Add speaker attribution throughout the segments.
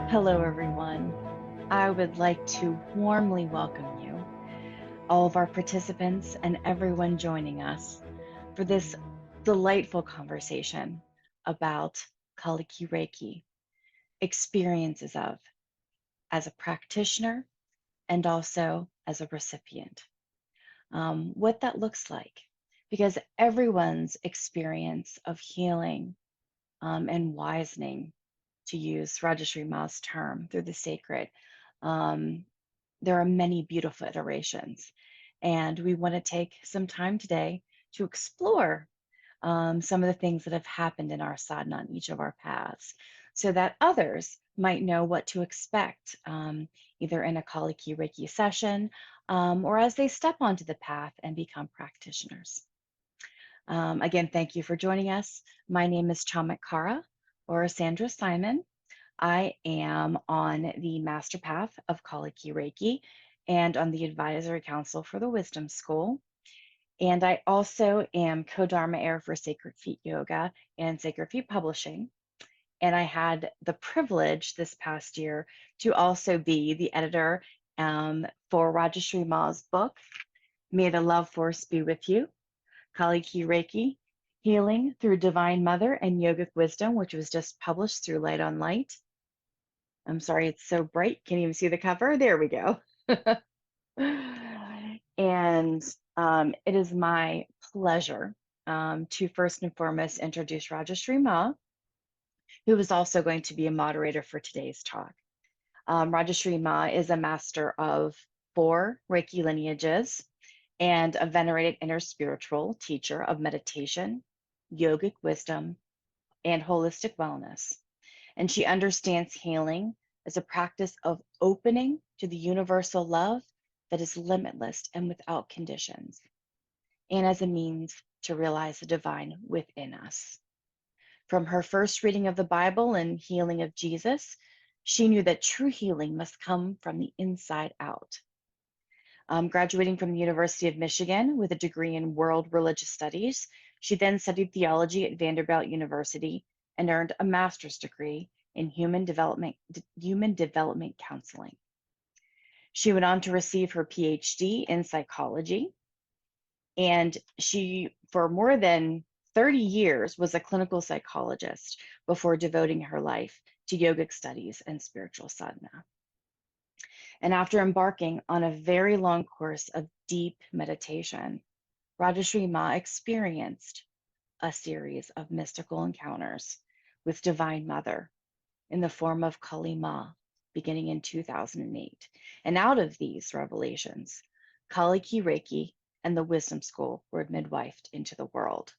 Speaker 1: Hello, everyone. I would like to warmly welcome you, all of our participants, and everyone joining us for this delightful conversation about Kaliki Reiki, experiences of as a practitioner and also as a recipient. What that looks like, because everyone's experience of healing and wisening, to use Rajashree Maa's term, through the sacred. Um, there are many beautiful iterations, and we want to take some time today to explore some of the things that have happened in our sadhana on each of our paths so that others might know what to expect, either in a Kaliki Reiki session or as they step onto the path and become practitioners. Again, thank you for joining us. My name is Chamik Kara, or Sandra Simon. I am on the Master Path of Kaliki Reiki and on the Advisory Council for the Wisdom School. And I also am co-Dharma heir for Sacred Feet Yoga and Sacred Feet Publishing. And I had the privilege this past year to also be the editor for Rajashree Maa's book, May the Loveforce Be With You, Kaliki Reiki, Healing Through Divine Mother and Yogic Wisdom, which was just published through Light on Light. I'm sorry, it's so bright. Can't even see the cover. There we go. And it is my pleasure to first and foremost introduce Rajashree Maa, who is also going to be a moderator for today's talk. Rajashree Maa is a master of 4 Reiki lineages and a venerated inner spiritual teacher of meditation, yogic wisdom, and holistic wellness. And she understands healing as a practice of opening to the universal love that is limitless and without conditions, and as a means to realize the divine within us. From her first reading of the Bible and healing of Jesus, she knew that true healing must come from the inside out. Graduating from the University of Michigan with a degree in World Religious Studies, she then studied theology at Vanderbilt University and earned a master's degree in human development counseling. She went on to receive her PhD in psychology, and she, for more than 30 years, was a clinical psychologist before devoting her life to yogic studies and spiritual sadhana. And after embarking on a very long course of deep meditation, Rajashree Maa experienced a series of mystical encounters with Divine Mother in the form of Kali Ma, beginning in 2008. And out of these revelations, Kaliki Reiki and the Wisdom School were midwifed into the world.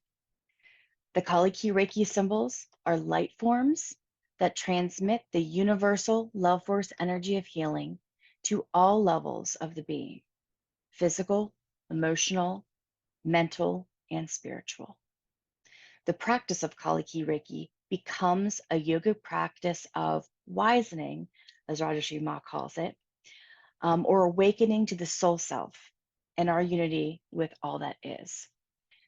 Speaker 1: The Kaliki Reiki symbols are light forms that transmit the universal love force energy of healing to all levels of the being: physical, emotional, mental, and spiritual. The practice of Kaliki Reiki becomes a yoga practice of wisening, as Rajashree Maa calls it, or awakening to the soul self and our unity with all that is,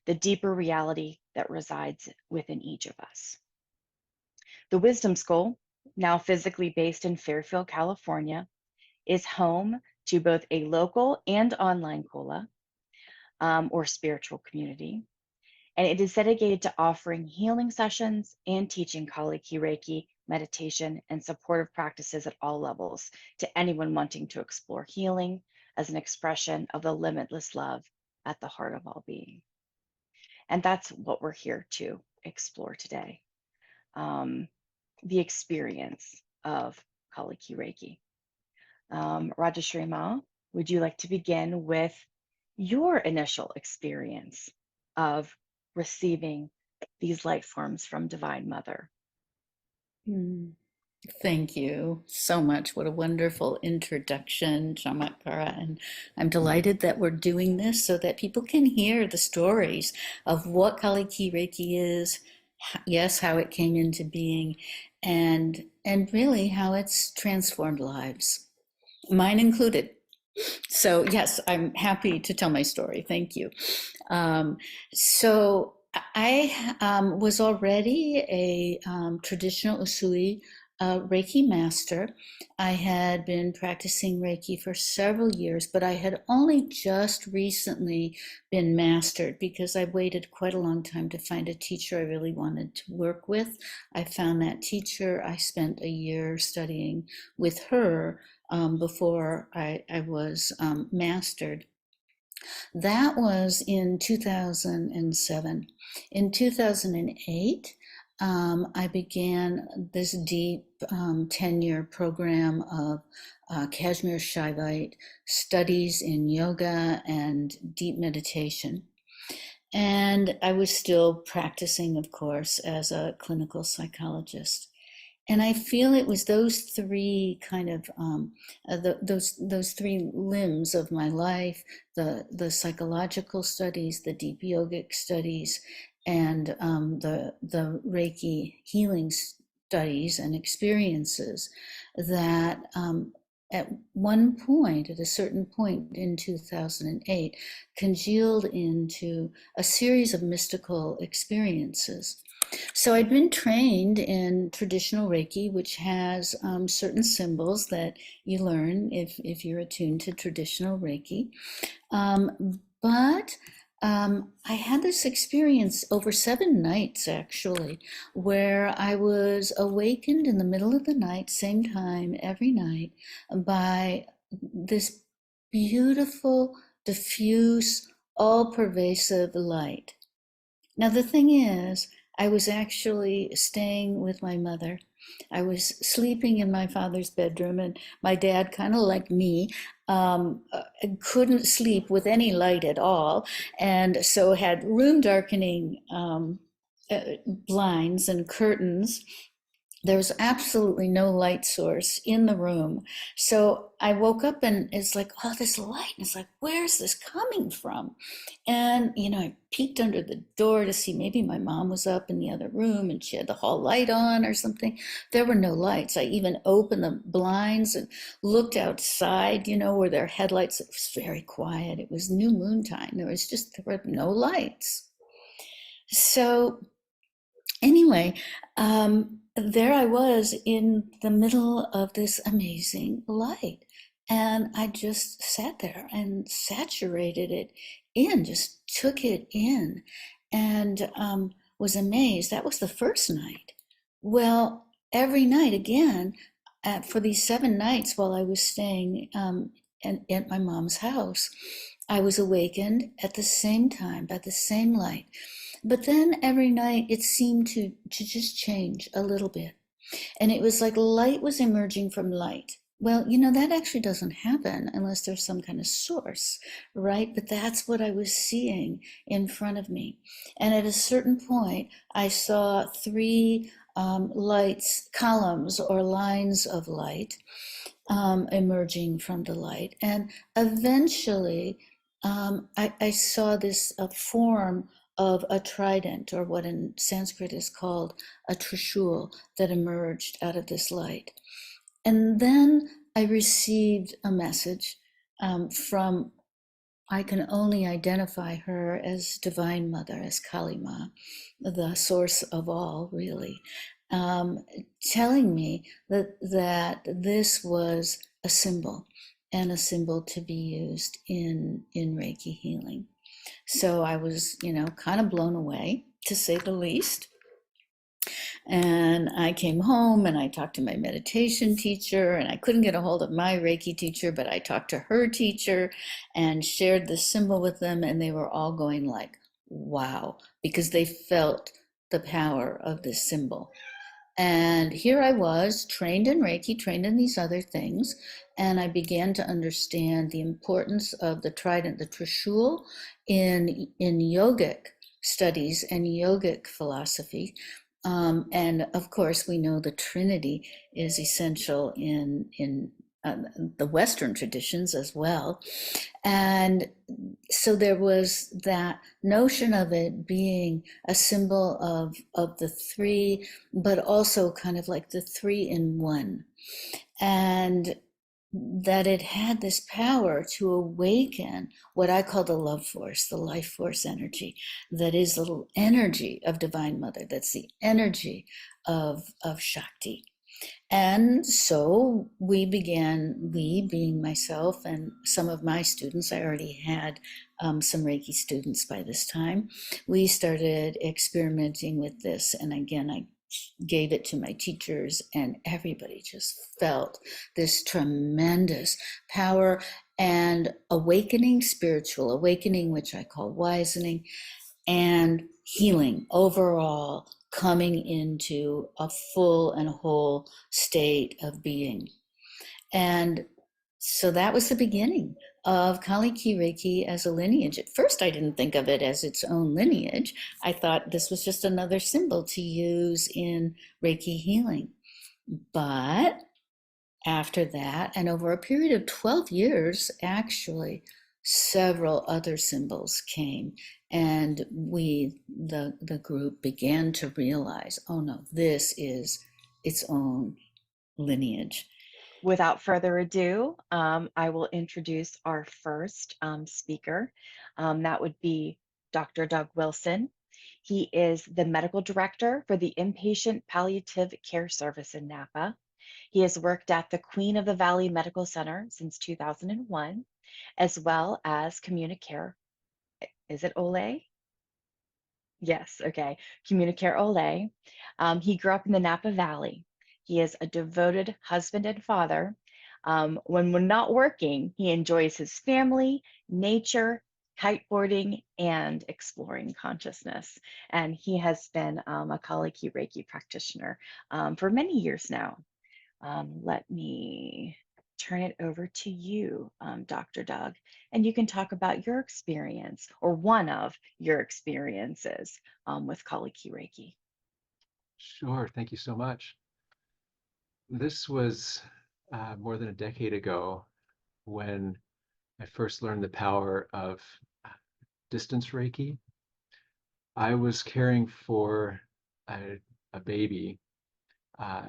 Speaker 1: the deeper reality that resides within each of us. The Wisdom School, now physically based in Fairfield, California, is home to both a local and online kula, or spiritual community. And it is dedicated to offering healing sessions and teaching Kaliki Reiki, meditation, and supportive practices at all levels to anyone wanting to explore healing as an expression of the limitless love at the heart of all being. And that's what we're here to explore today, the experience of Kaliki Reiki. Rajashree Maa, would you like to begin with your initial experience of receiving these light forms from Divine Mother?
Speaker 2: Thank you so much. What a wonderful introduction, Chamatkara. And I'm delighted that we're doing this so that people can hear the stories of what Kaliki Reiki is, yes, how it came into being, and really how it's transformed lives, mine included. So yes, I'm happy to tell my story. Thank you. So I was already a traditional Usui a Reiki master. I had been practicing Reiki for several years, but I had only just recently been mastered because I waited quite a long time to find a teacher I really wanted to work with. I found that teacher. I spent a year studying with her before I was mastered. That was in 2007. In 2008, I began this deep 10-year program of Kashmir Shaivite studies in yoga and deep meditation. And I was still practicing, of course, as a clinical psychologist. And I feel it was those three kind of those three limbs of my life: the psychological studies, the deep yogic studies, and the Reiki healing studies and experiences that. At one point, at a certain point in 2008, congealed into a series of mystical experiences. So I'd been trained in traditional Reiki, which has certain symbols that you learn if you're attuned to traditional Reiki. But I had this experience over 7 nights, actually, where I was awakened in the middle of the night, same time every night, by this beautiful, diffuse, all pervasive light. Now, the thing is, I was actually staying with my mother. I was sleeping in my father's bedroom, and my dad, kind of like me, couldn't sleep with any light at all, and so had room darkening blinds and curtains. There was absolutely no light source in the room. So I woke up and it's like, oh, this light. And it's like, where's this coming from? And, I peeked under the door to see maybe my mom was up in the other room and she had the hall light on or something. There were no lights. I even opened the blinds and looked outside, where there were headlights. It was very quiet. It was new moon time. There were no lights. So anyway, there I was in the middle of this amazing light. And I just sat there and saturated it in, just took it in, and was amazed. That was the first night. Well, every night again, for these 7 nights while I was staying at my mom's house, I was awakened at the same time by the same light. But then every night it seemed to just change a little bit. And it was like light was emerging from light. Well, that actually doesn't happen unless there's some kind of source, right? But that's what I was seeing in front of me. And at a certain point, I saw three lights, columns or lines of light emerging from the light. And eventually, I saw this form of a trident, or what in Sanskrit is called a trishul, that emerged out of this light. And then I received a message from, I can only identify her as Divine Mother, as Kali Ma, the source of all, really, telling me that this was a symbol, and a symbol to be used in Reiki healing. So I was, kind of blown away, to say the least. And I came home and I talked to my meditation teacher, and I couldn't get a hold of my Reiki teacher, but I talked to her teacher and shared the symbol with them, and they were all going like, wow, because they felt the power of this symbol. And here I was, trained in Reiki, trained in these other things, and I began to understand the importance of the trident, the trishul, in yogic studies and yogic philosophy. And of course, we know the Trinity is essential in the Western traditions as well. And so there was that notion of it being a symbol of the three, but also kind of like the three in one. And that it had this power to awaken what I call the love force, the life force energy, that is the energy of Divine Mother, that's the energy of Shakti. And so we began, we being myself and some of my students, I already had some Reiki students by this time. We started experimenting with this. And again, I gave it to my teachers, and everybody just felt this tremendous power and awakening, spiritual awakening, which I call wisening, and healing overall, coming into a full and whole state of being. And so that was the beginning of Kali Ki Reiki as a lineage. At first, I didn't think of it as its own lineage. I thought this was just another symbol to use in Reiki healing. But after that, and over a period of 12 years, actually, several other symbols came. And the group began to realize, oh no, this is its own lineage.
Speaker 1: Without further ado, I will introduce our first speaker. That would be Dr. Doug Wilson. He is the medical director for the Inpatient Palliative Care Service in Napa. He has worked at the Queen of the Valley Medical Center since 2001, as well as Communicare. Is it Ole? Yes, okay. Communicare Ole. He grew up in the Napa Valley. He is a devoted husband and father. When we're not working, he enjoys his family, nature, kiteboarding, and exploring consciousness. And he has been a Kali Ki Reiki practitioner for many years now. Let me turn it over to you, Dr. Doug, and you can talk about your experience or one of your experiences with Kali Ki Reiki.
Speaker 3: Sure, thank you so much. This was more than a decade ago when I first learned the power of distance Reiki. I was caring for a baby uh,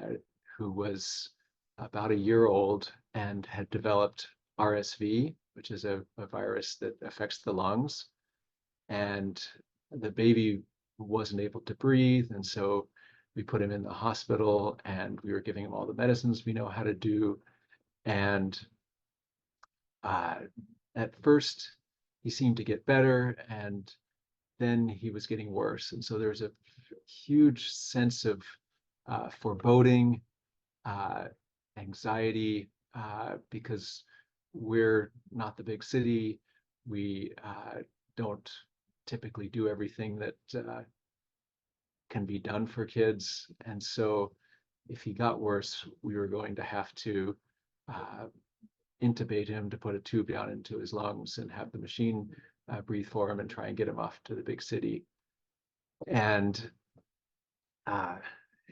Speaker 3: who was about a year old and had developed RSV, which is a virus that affects the lungs. And the baby wasn't able to breathe. And so we put him in the hospital and we were giving him all the medicines we know how to do. And uh, at first, he seemed to get better. And then he was getting worse. And so there was a huge sense of foreboding, uh, anxiety, because we're not the big city. We don't typically do everything that can be done for kids. And so if he got worse, we were going to have to uh, intubate him to put a tube down into his lungs and have the machine breathe for him and try and get him off to the big city. And uh,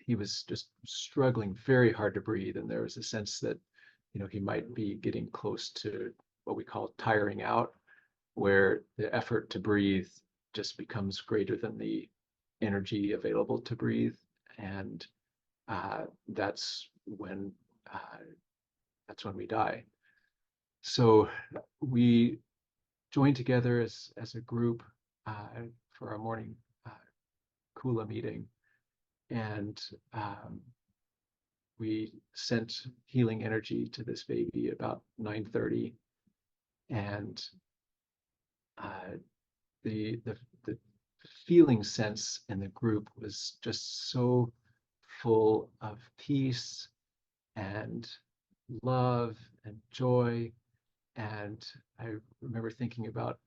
Speaker 3: he was just struggling very hard to breathe. And there was a sense that, he might be getting close to what we call tiring out, where the effort to breathe just becomes greater than the energy available to breathe. And uh, that's when uh, that's when we die. So we joined together as a group for a morning Kula meeting, and we sent healing energy to this baby about 9:30, and uh, the feeling sense in the group was just so full of peace and love and joy. And I remember thinking about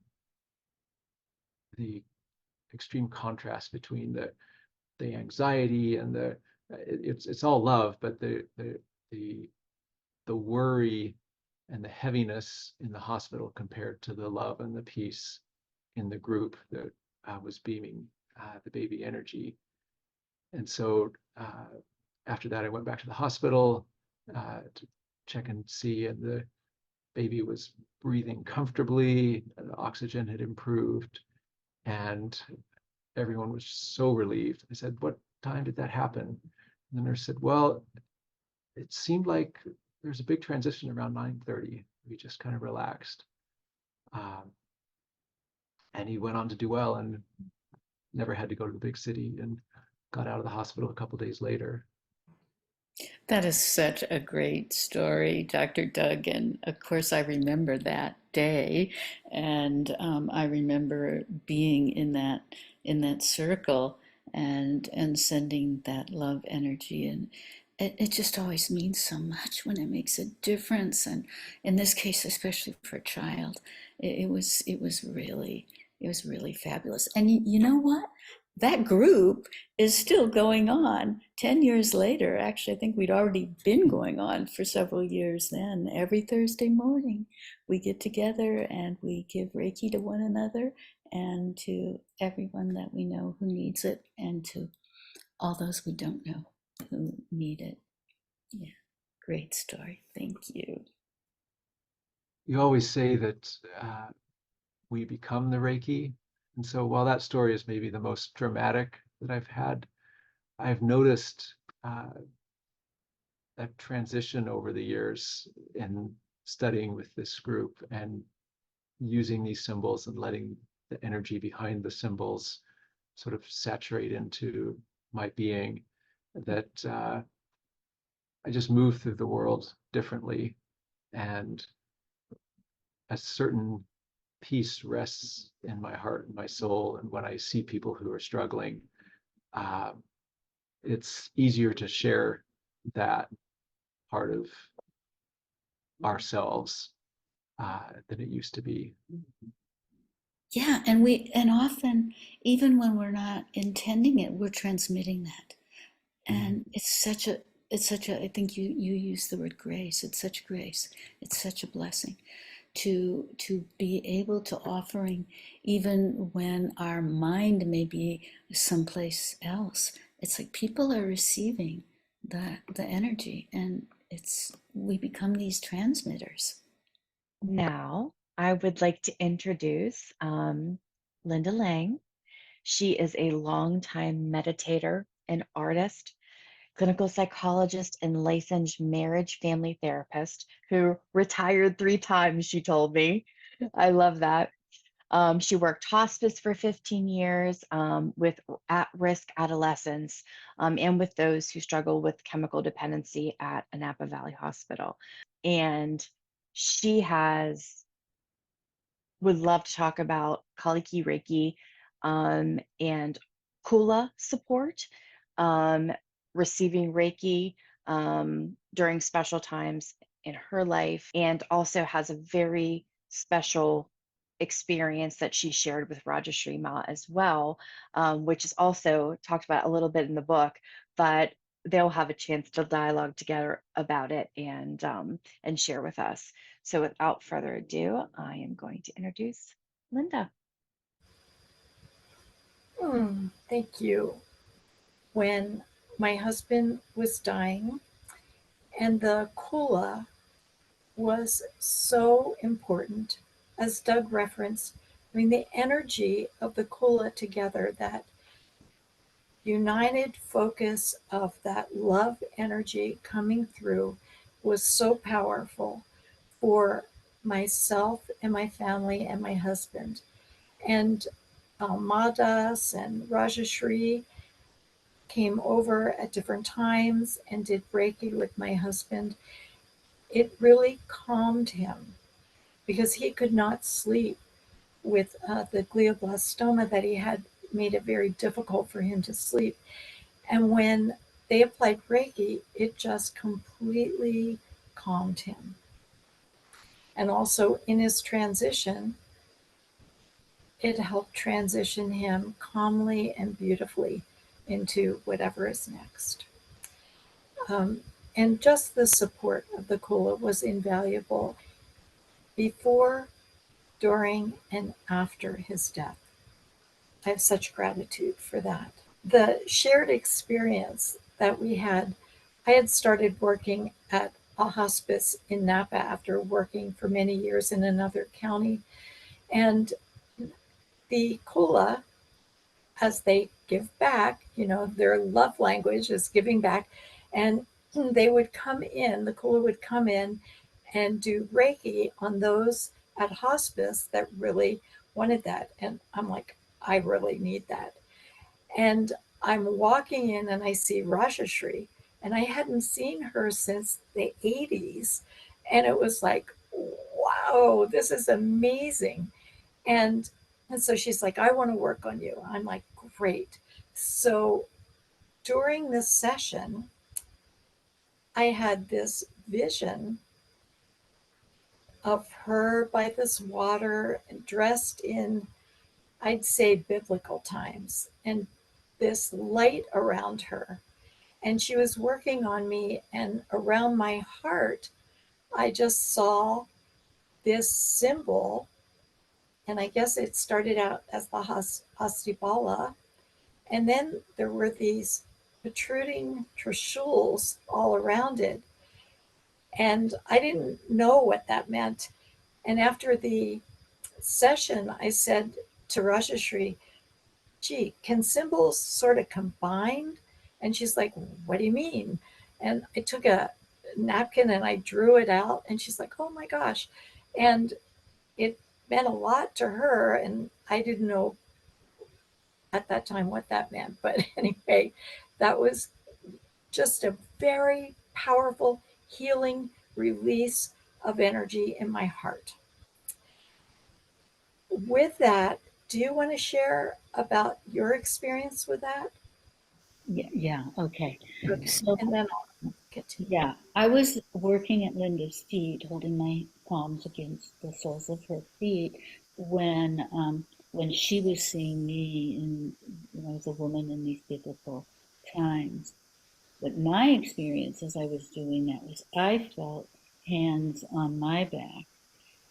Speaker 3: the extreme contrast between the anxiety and it's all love, but the the worry and the heaviness in the hospital compared to the love and the peace in the group that was beaming the baby energy. And so after that, I went back to the hospital to check and see, and the baby was breathing comfortably, and the oxygen had improved, and everyone was so relieved. I said, "What time did that happen?" And the nurse said, "Well, it seemed like there's a big transition around 9:30. We just kind of relaxed." Um, and he went on to do well and never had to go to the big city and got out of the hospital a couple days later.
Speaker 2: That is such a great story, Dr. Doug. And of course, I remember that day, and I remember being in that circle and sending that love energy. And it just always means so much when it makes a difference. And in this case, especially for a child, it was really fabulous. And you know what? That group is still going on 10 years later. Actually, I think we'd already been going on for several years then. Every Thursday morning, we get together and we give Reiki to one another and to everyone that we know who needs it, and to all those we don't know who need it. Yeah, great story. Thank you.
Speaker 3: You always say that we become the Reiki. And so while that story is maybe the most dramatic that I've had, I've noticed a transition over the years in studying with this group and using these symbols and letting the energy behind the symbols sort of saturate into my being, that I just move through the world differently, and a certain peace rests in my heart and my soul. And when I see people who are struggling, uh, it's easier to share that part of ourselves than it used to be.
Speaker 2: Yeah, and often, even when we're not intending it, we're transmitting that.
Speaker 3: Mhm.
Speaker 2: And it's such a, I think you use the word grace. It's such grace. It's such a blessing to be able to offering, even when our mind may be someplace else. It's like people are receiving the energy, and it's we become these transmitters.
Speaker 1: Now, I would like to introduce Linda Lang. She is a longtime meditator and artist, clinical psychologist, and licensed marriage family therapist who retired 3 times, she told me. I love that. She worked hospice for 15 years with at risk adolescents and with those who struggle with chemical dependency at a Napa Valley hospital. And she has would love to talk about Kaliki Reiki and Kula support, um, receiving Reiki during special times in her life, and also has a very special experience that she shared with Rajashree Maa as well, which is also talked about a little bit in the book, but they'll have a chance to dialogue together about it and share with us. So without further ado, I am going to introduce Linda.
Speaker 4: Thank you. When my husband was dying, and the kula was so important, as Doug referenced. I mean, the energy of the kula together, that united focus of that love energy coming through, was so powerful for myself and my family and my husband. And Madas and Rajashree came over at different times and did Reiki with my husband. It really calmed him because he could not sleep with the glioblastoma that he had, made it very difficult for him to sleep. And when they applied Reiki, it just completely calmed him. And also in his transition, it helped transition him calmly and beautifully into whatever is next. Um, and just the support of the Kula was invaluable before, during, and after his death. I have such gratitude for that. The shared experience that we had, I had started working at a hospice in Napa after working for many years in another county. And the Kula, as they give back, their love language is giving back. And they would come in, the Kula would come in and do Reiki on those at hospice that really wanted that. And I'm like, I really need that. And I'm walking in and I see Rajashree, And I hadn't seen her since the 80s. And it was like, wow, this is amazing. And and so she's like, I want to work on you. I'm like, great. So during this session, I had this vision of her by this water, dressed in, I'd say, biblical times, and this light around her. And she was working on me, and around my heart, I just saw this symbol. And I guess it started out as the Hastibala. And then there were these protruding trishouls all around it. And I didn't know what that meant. And after the session, I said to Rajashree, gee, can symbols sort of combine? And she's like, what do you mean? And I took a napkin and I drew it out, and she's like, oh my gosh. And it meant a lot to her, and I didn't know at that time what that meant. But anyway, that was just a very powerful healing release of energy in my heart. With that, do you want to share about your experience with that?
Speaker 2: Yeah, okay.
Speaker 4: Okay.
Speaker 2: So,
Speaker 4: And then I'll continue.
Speaker 2: yeah, I was working at Linda's feet, holding my palms against the soles of her feet when she was seeing me in, as a woman in these biblical times. But my experience as I was doing that was I felt hands on my back,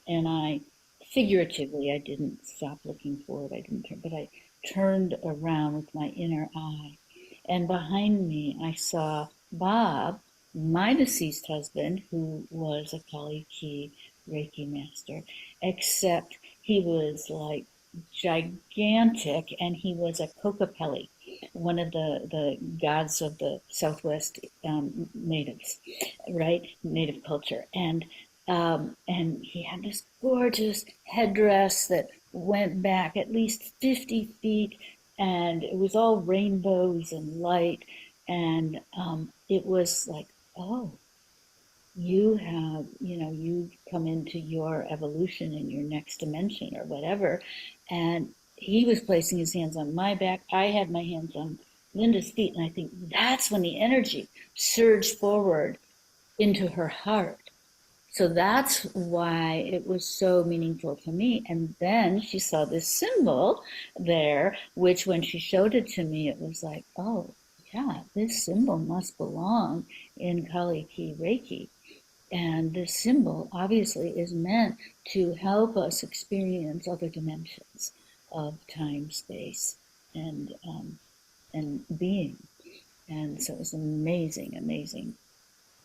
Speaker 2: and I figuratively, I didn't stop looking forward, I didn't turn, but I turned around with my inner eye, and behind me I saw Bob, my deceased husband, who was a Kali Ki Reiki master, except he was like gigantic, and he was a Kokopelli, one of the gods of the Southwest natives, right? Native culture. And he had this gorgeous headdress that went back at least 50 feet, and it was all rainbows and light. And it was like, oh, you have, you come into your evolution in your next dimension or whatever. And he was placing his hands on my back. I had my hands on Linda's feet. And I think that's when the energy surged forward into her heart. So that's why it was so meaningful to me. And then she saw this symbol there, which when she showed it to me, it was like, oh, yeah, this symbol must belong in Kali Ki Reiki. And this symbol obviously is meant to help us experience other dimensions of time, space, and being. And so it was an amazing, amazing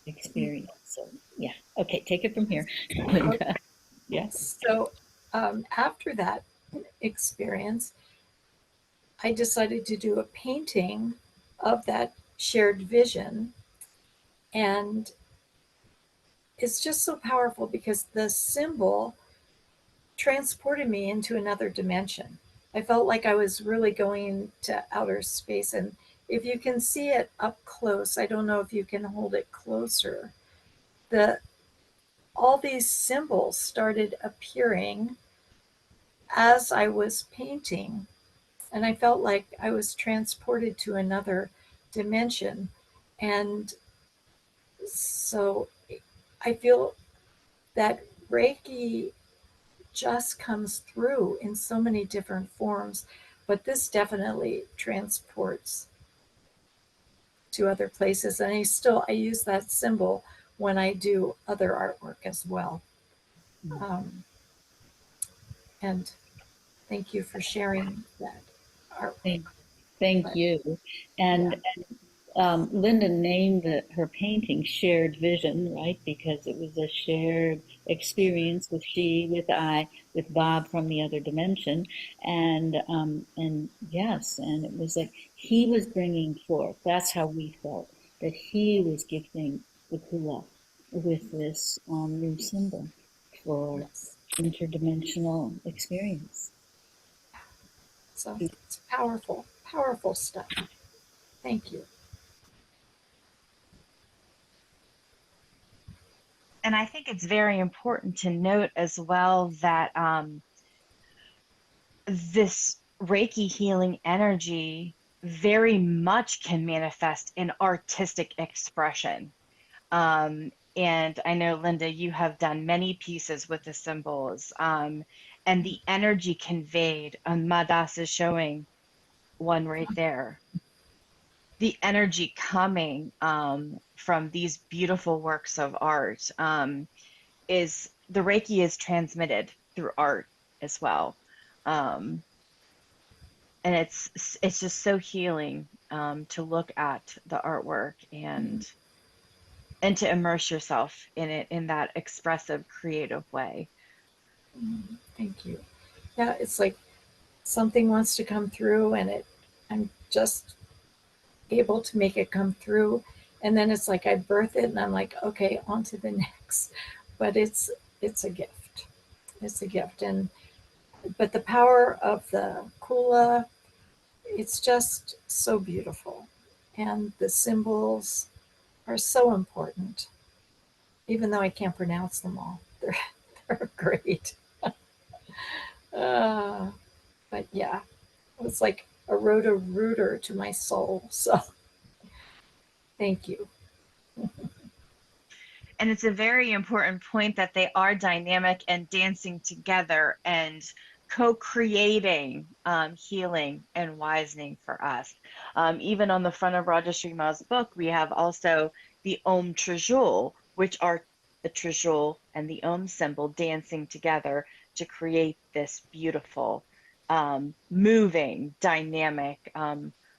Speaker 2: experience. So yeah, okay, take it from here.
Speaker 4: Okay.
Speaker 2: Yeah.
Speaker 4: So after that experience, I decided to do a painting of that shared vision. And it's just so powerful because the symbol transported me into another dimension. I felt like I was really going to outer space. And if you can see it up close, I don't know if you can hold it closer. The all these symbols started appearing as I was painting, and I felt like I was transported to another dimension. And so I feel that Reiki just comes through in so many different forms, but this definitely transports to other places. And I use that symbol when I do other artwork as well. Um, and thank you for sharing that artwork.
Speaker 2: Thank, thank
Speaker 4: But
Speaker 2: you.
Speaker 4: yeah,
Speaker 2: And Linda named her painting Shared Vision, right? Because it was a shared experience with she, with I, with Bob from the other dimension. And yes, and it was like he was bringing forth, that's how we felt, that he was gifting the Kula with this new symbol for
Speaker 4: yes.
Speaker 2: interdimensional experience.
Speaker 4: So it's powerful, powerful stuff. Thank you.
Speaker 1: And I think it's very important to note as well that this Reiki healing energy very much can manifest in artistic expression. And I know, Linda, you have done many pieces with the symbols, and the energy conveyed, and Madas is showing one right there. The energy coming from these beautiful works of art is the Reiki is transmitted through art as well. Um, and it's just so healing to look at the artwork and to immerse yourself in it in that expressive, creative way.
Speaker 4: Thank you. Yeah, it's like something wants to come through, and I'm just able to make it come through. And then it's like I birth it, and I'm like, okay, on to the next. But it's a gift. It's a gift. And but the power of the kula, it's just so beautiful. And the symbols are so important, even though I can't pronounce them all. They're great. Uh, but yeah, it was like a rooter to my soul. So thank you.
Speaker 1: And it's a very important point that they are dynamic and dancing together and co-creating healing and wisening for us. Even on the front of Rajashree Maa's book, we have also the Om Trishul, which are the Trishul and the Om symbol dancing together to create this beautiful, moving, dynamic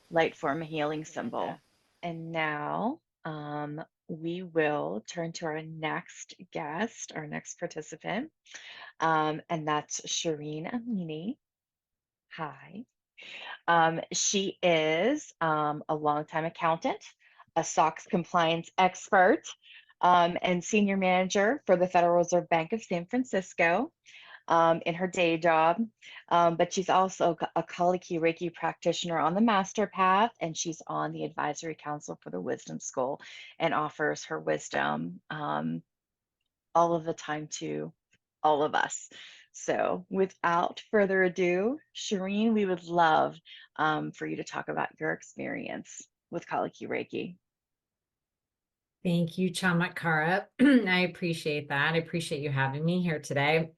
Speaker 1: light form healing symbol. And now we will turn to our next guest, our next participant, and that's Shireen Amini. Hi. She is a longtime accountant, a SOX compliance expert, and senior manager for the Federal Reserve Bank of San Francisco in her day job. But she's also a Kali Ki Reiki practitioner on the Master Path, and she's on the advisory council for the Wisdom School and offers her wisdom all of the time to all of us. So without further ado, Shireen, we would love for you to talk about your experience with Kali Ki Reiki.
Speaker 5: Thank you, Chamatkara. I appreciate that. I appreciate you having me here today.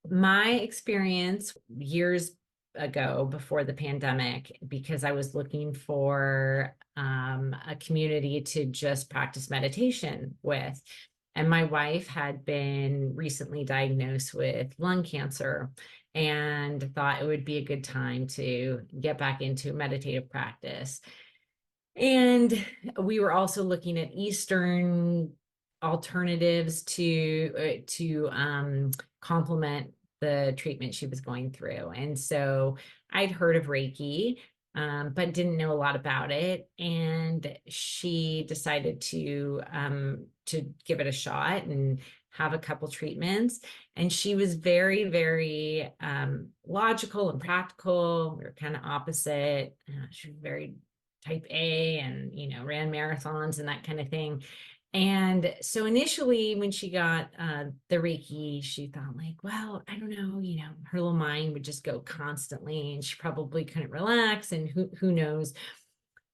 Speaker 5: My experience years ago before the pandemic, because I was looking for a community to just practice meditation with. And my wife had been recently diagnosed with lung cancer and thought it would be a good time to get back into meditative practice. And we were also looking at Eastern alternatives to complement the treatment she was going through. And so I'd heard of Reiki, but didn't know a lot about it. And she decided to give it a shot and have a couple treatments. And she was very, very logical and practical. We were kind of opposite. She was very type A and, ran marathons and that kind of thing. And so initially when she got the Reiki, she thought like, well, I don't know, her little mind would just go constantly and she probably couldn't relax and who knows.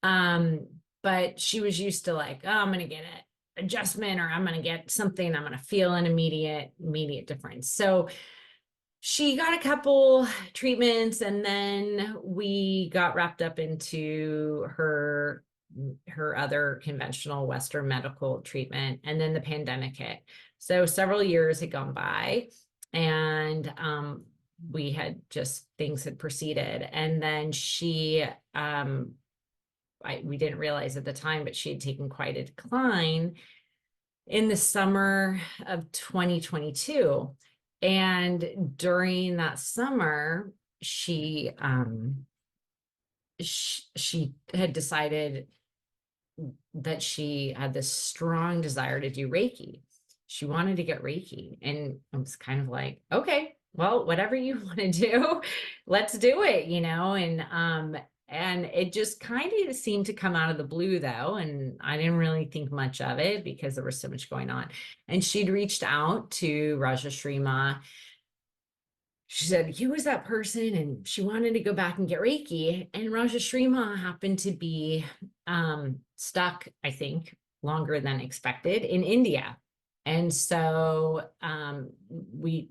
Speaker 5: But she was used to like, oh, I'm going to get an adjustment or I'm going to get something, I'm going to feel an immediate difference. So she got a couple treatments and then we got wrapped up into her other conventional Western medical treatment. And then the pandemic hit. So several years had gone by and we had just, things had proceeded. And then she, we didn't realize at the time, but she had taken quite a decline in the summer of 2022. And during that summer, she had decided that she had this strong desire to do Reiki. She wanted to get Reiki. And I was kind of like, okay, well, whatever you want to do, let's do it, And And it just kind of seemed to come out of the blue, though. And I didn't really think much of it because there was so much going on. And she'd reached out to Rajashree Maa. She said, "Who was that person?" And she wanted to go back and get Reiki. And Rajashree Maa happened to be stuck, I think, longer than expected in India. And so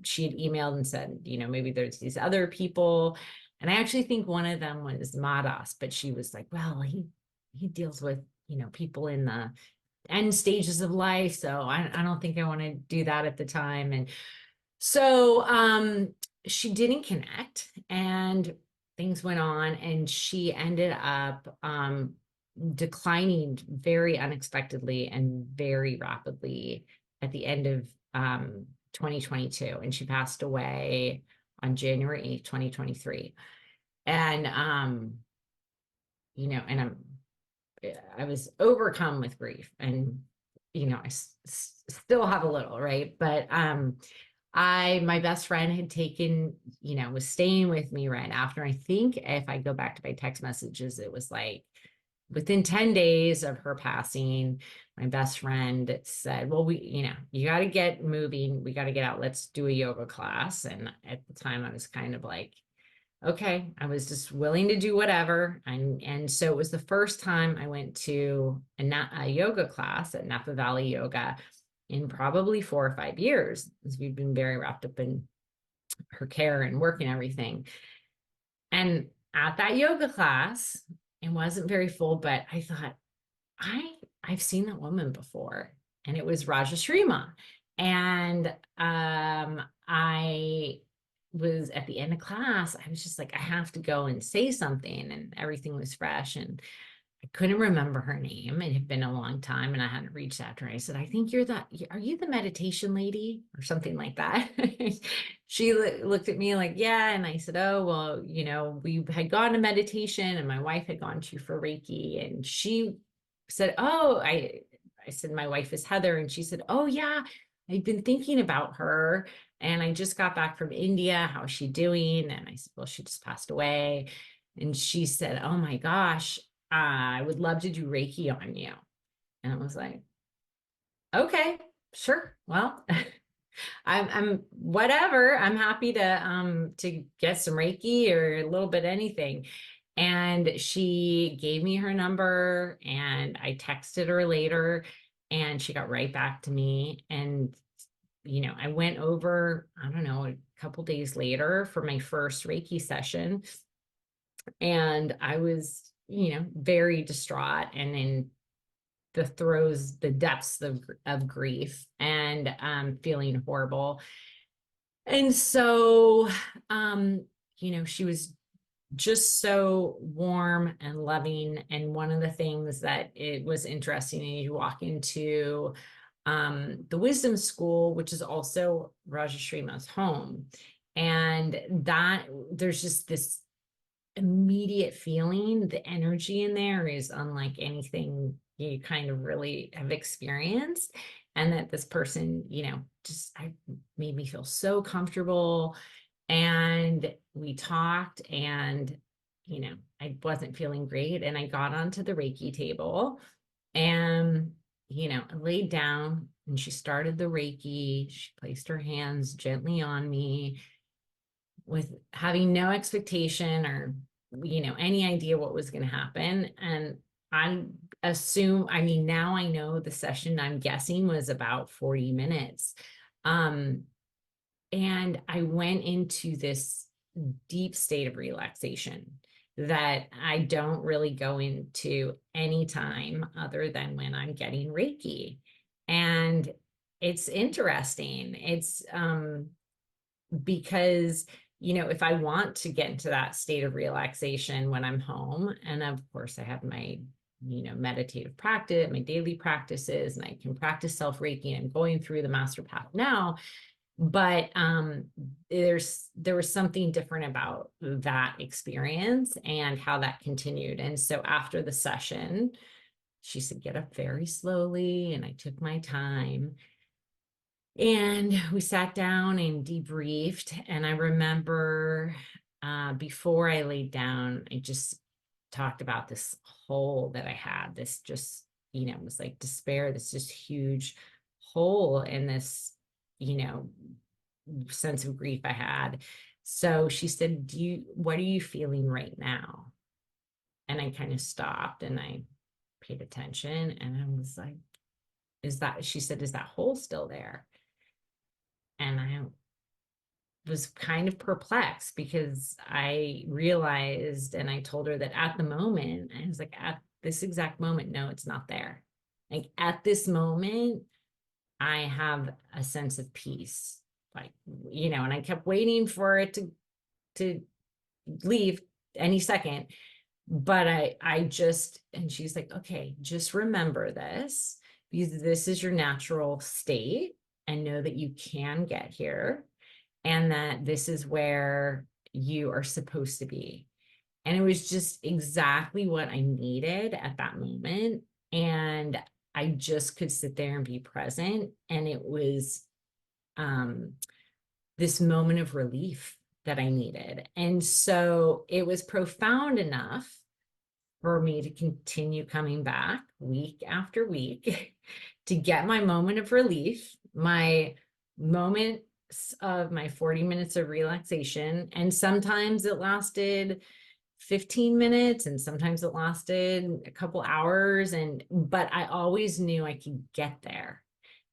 Speaker 5: she had emailed and said, maybe there's these other people. And I actually think one of them was Madas, but she was like, well, he deals with, people in the end stages of life. So I don't think I want to do that at the time. And so she didn't connect, and things went on, and she ended up declining very unexpectedly and very rapidly at the end of 2022. And she passed away on January 8th, 2023. And I was overcome with grief, and I still have a little, right? But my best friend had taken, was staying with me right after. I think if I go back to my text messages, it was like within 10 days of her passing, my best friend said, well, you got to get moving. We got to get out. Let's do a yoga class. And at the time I was kind of like, okay, I was just willing to do whatever. And so it was the first time I went to a yoga class at Napa Valley Yoga in probably 4 or 5 years, as we've been very wrapped up in her care and work and everything. And at that yoga class, it wasn't very full, but I thought, I've seen that woman before. And it was Rajashree Maa. And I was at the end of class, I was just like, I have to go and say something. And everything was fresh. And I couldn't remember her name. It had been a long time, and I hadn't reached out to her. I said, I think are you the meditation lady or something like that? She looked at me like, yeah. And I said, oh, well, we had gone to meditation, and my wife had gone to for Reiki. And she said, oh, I said, my wife is Heather. And she said, oh yeah, I've been thinking about her. And I just got back from India. How's she doing? And I said, well, she just passed away. And she said, oh my gosh, I would love to do Reiki on you. And I was like, okay, sure. Well, I'm whatever. I'm happy to get some Reiki or a little bit anything. And she gave me her number, and I texted her later, and she got right back to me. And I went over, I don't know, a couple days later for my first Reiki session. And I was, very distraught and in the depths of grief, and feeling horrible. And so, she was just so warm and loving. And one of the things that it was interesting, and you walk into the wisdom school, which is also Rajashree Maa's home, and that there's just this immediate feeling. The energy in there is unlike anything you kind of really have experienced. And that this person, made me feel so comfortable. And we talked, and, I wasn't feeling great. And I got onto the Reiki table, and, I laid down, and she started the Reiki. She placed her hands gently on me, with having no expectation or any idea what was going to happen. And now I know the session, I'm guessing, was about 40 minutes. And I went into this deep state of relaxation that I don't really go into any time other than when I'm getting Reiki. And it's interesting. It's because if I want to get into that state of relaxation when I'm home, and of course I have my meditative practice, my daily practices, and I can practice self Reiki. I'm going through the master path now, but there was something different about that experience and how that continued. And so after the session, she said, get up very slowly, and I took my time. And we sat down and debriefed. And I remember before I laid down, I just talked about this hole that I had, this just, it was like despair, this just huge hole in this, sense of grief I had. So she said, what are you feeling right now? And I kind of stopped and I paid attention and I was like, she said, is that hole still there? And I was kind of perplexed because I realized, and I told her that at the moment, I was like, at this exact moment, no, it's not there. Like at this moment, I have a sense of peace, like, and I kept waiting for it to leave any second. But I just, and she's like, okay, just remember this, because this is your natural state, and know that you can get here and that this is where you are supposed to be. And it was just exactly what I needed at that moment. And I just could sit there and be present. And it was this moment of relief that I needed. And so it was profound enough for me to continue coming back week after week to get my moment of relief, my moments of my 40 minutes of relaxation. And sometimes it lasted 15 minutes and sometimes it lasted a couple hours. But I always knew I could get there.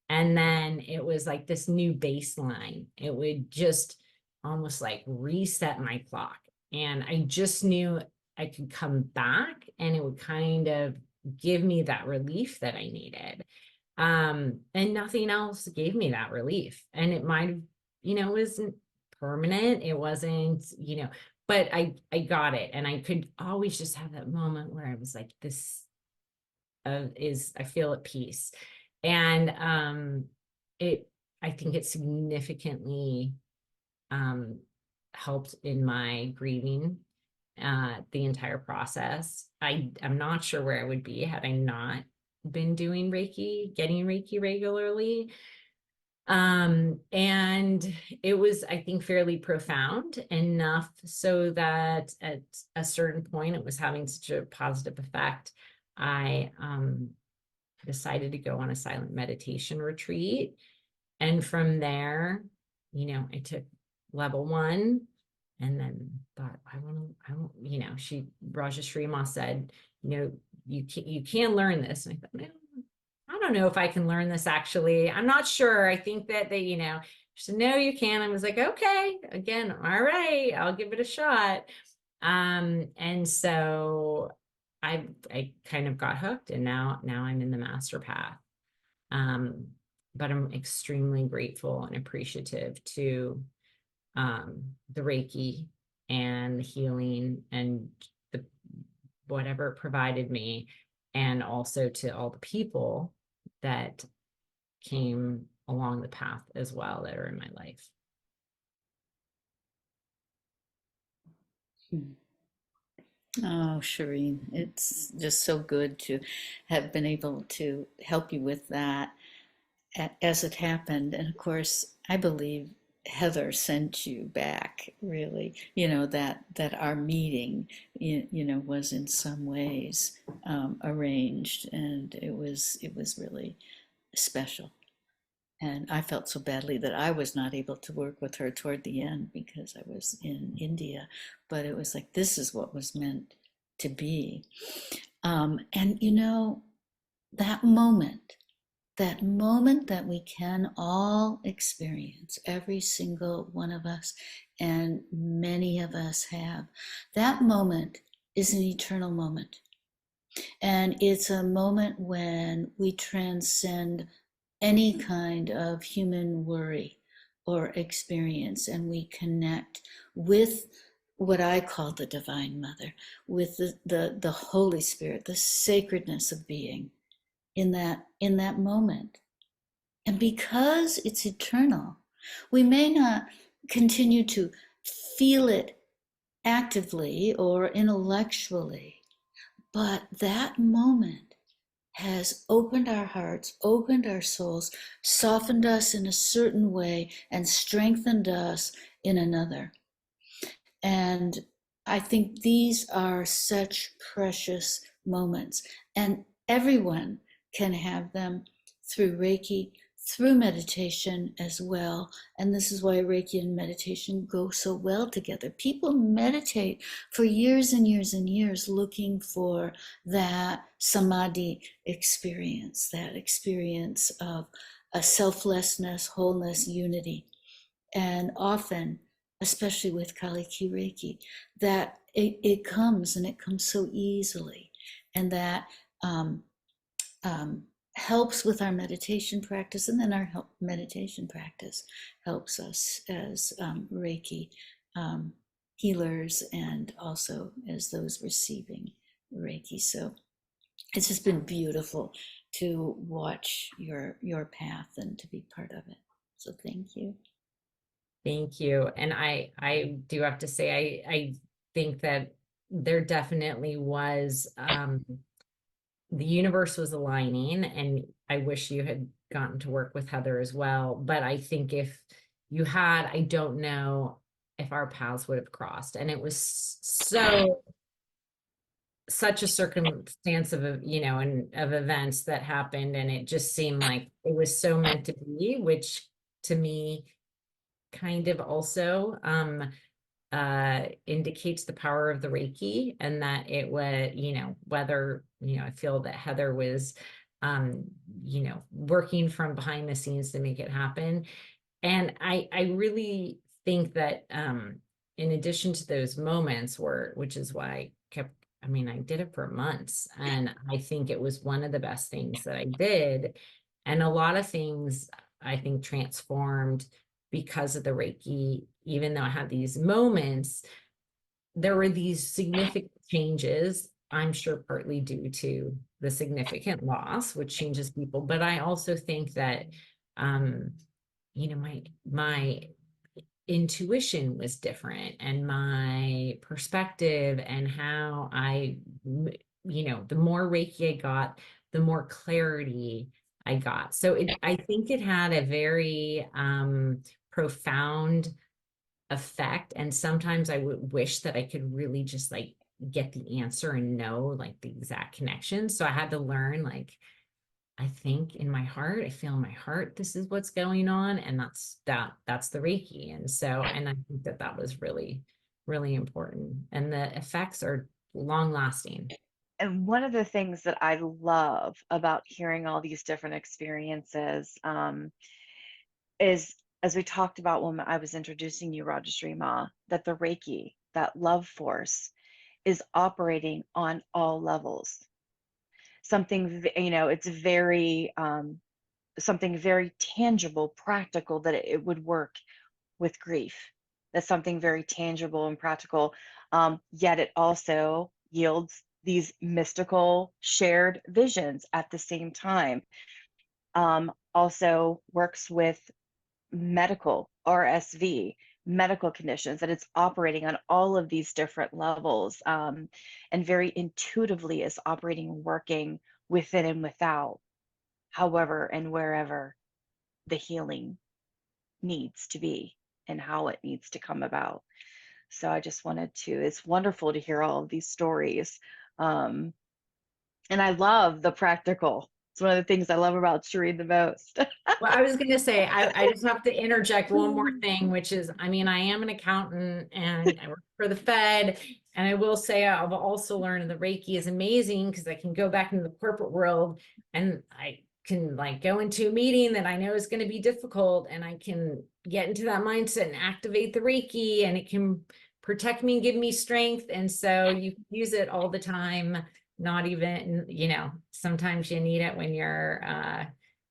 Speaker 5: And then it was like this new baseline. It would just almost like reset my clock. And I just knew I could come back and it would kind of give me that relief that I needed. And nothing else gave me that relief. And it might have, it wasn't permanent. It wasn't, but I got it. And I could always just have that moment where I was like, this I feel at peace. And I think it significantly helped in my grieving the entire process. I'm not sure where I would be had I not been doing Reiki, getting Reiki regularly. And it was, I think, fairly profound enough so that at a certain point it was having such a positive effect. I decided to go on a silent meditation retreat. And from there, I took level 1 and then thought, I want, Rajashree Maa said, you can learn this. And I thought, I don't know if I can learn this actually. I'm not sure. I think that she said, no, you can. I was like, okay, again, all right, I'll give it a shot. And so I kind of got hooked, and now I'm in the master path. But I'm extremely grateful and appreciative to the Reiki and the healing and the whatever it provided me, and also to all the people that came along the path as well that are in my life.
Speaker 2: Oh, Shireen, it's just so good to have been able to help you with that as it happened. And of course, I believe Heather sent you back, really, that our meeting, was in some ways arranged, and it was really special. And I felt so badly that I was not able to work with her toward the end because I was in India. But it was like, this is what was meant to be. And that moment that we can all experience, every single one of us, and many of us have, that moment is an eternal moment. And it's a moment when we transcend any kind of human worry or experience, and we connect with what I call the Divine Mother, with the Holy Spirit, the sacredness of being in that moment. And because it's eternal, we may not continue to feel it actively or intellectually, but that moment has opened our hearts, opened our souls, softened us in a certain way, and strengthened us in another. And I think these are such precious moments, and everyone can have them through Reiki, through meditation as well. And this is why Reiki and meditation go so well together. People meditate for years and years and years looking for that samadhi experience, that experience of a selflessness, wholeness, unity. And often, especially with Kali Ki Reiki, that it comes, and it comes so easily, and that um, um, helps with our meditation practice. And then our meditation practice helps us as Reiki healers, and also as those receiving Reiki. So it's just been beautiful to watch your path and to be part of it. So thank you.
Speaker 5: Thank you. And I do have to say, I think that there definitely was, the universe was aligning, and I wish you had gotten to work with Heather as well. But I think if you had, I don't know if our paths would have crossed. And it was such a circumstance of, and of events that happened. And it just seemed like it was so meant to be, which to me kind of also indicates the power of the Reiki, and that it was, whether, I feel that Heather was, working from behind the scenes to make it happen. And I really think that, in addition to those moments which is why I kept, I did it for months, and I think it was one of the best things that I did. And a lot of things I think transformed because of the Reiki. Even though I had these moments, there were these significant changes, I'm sure partly due to the significant loss, which changes people. But I also think that, my intuition was different, and my perspective, and how the more Reiki I got, the more clarity I got. So I think it had a very profound effect. And sometimes I would wish that I could really just like get the answer and know like the exact connection. So I had to learn, like, I think in my heart, I feel in my heart, this is what's going on. And that's the Reiki. And so, and I think that was really, really important. And the effects are long lasting.
Speaker 1: And one of the things that I love about hearing all these different experiences is, as we talked about when I was introducing you, Rajashree Maa, that the Reiki, that love force, is operating on all levels. Something, it's very, something very tangible, practical, that it would work with grief. That's something very tangible and practical. Yet it also yields these mystical shared visions at the same time. Also works with medical RSV, medical conditions, that it's operating on all of these different levels, and very intuitively is operating, working within and without, however and wherever the healing needs to be and how it needs to come about. So I just wanted to, it's wonderful to hear all of these stories. Um, and I love the practical. It's one of the things I love about Shereen the most.
Speaker 5: Well, I was going to say, I just have to interject one more thing, which is, I am an accountant and I work for the Fed. And I will say, I've also learned the Reiki is amazing because I can go back into the corporate world, and I can like go into a meeting that I know is going to be difficult, and I can get into that mindset and activate the Reiki, and it can protect me and give me strength. And so you use it all the time, not even, sometimes you need it when you're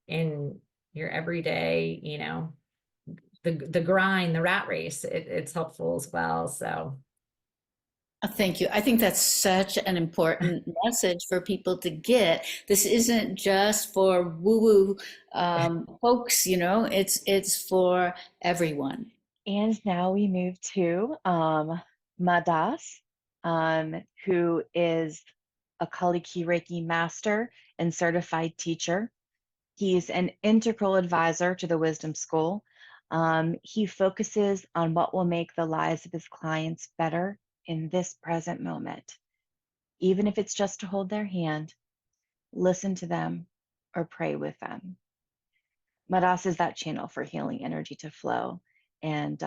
Speaker 5: in your everyday, the grind, the rat race, it's helpful as well. So
Speaker 2: Thank you. I think that's such an important message for people to get. This isn't just for woo-woo folks, it's for everyone.
Speaker 1: And now we move to Madas, who is a Kali Ki Reiki master and certified teacher. He's an integral advisor to the Wisdom School. He focuses on what will make the lives of his clients better in this present moment, even if it's just to hold their hand, listen to them, or pray with them. Maras is that channel for healing energy to flow. And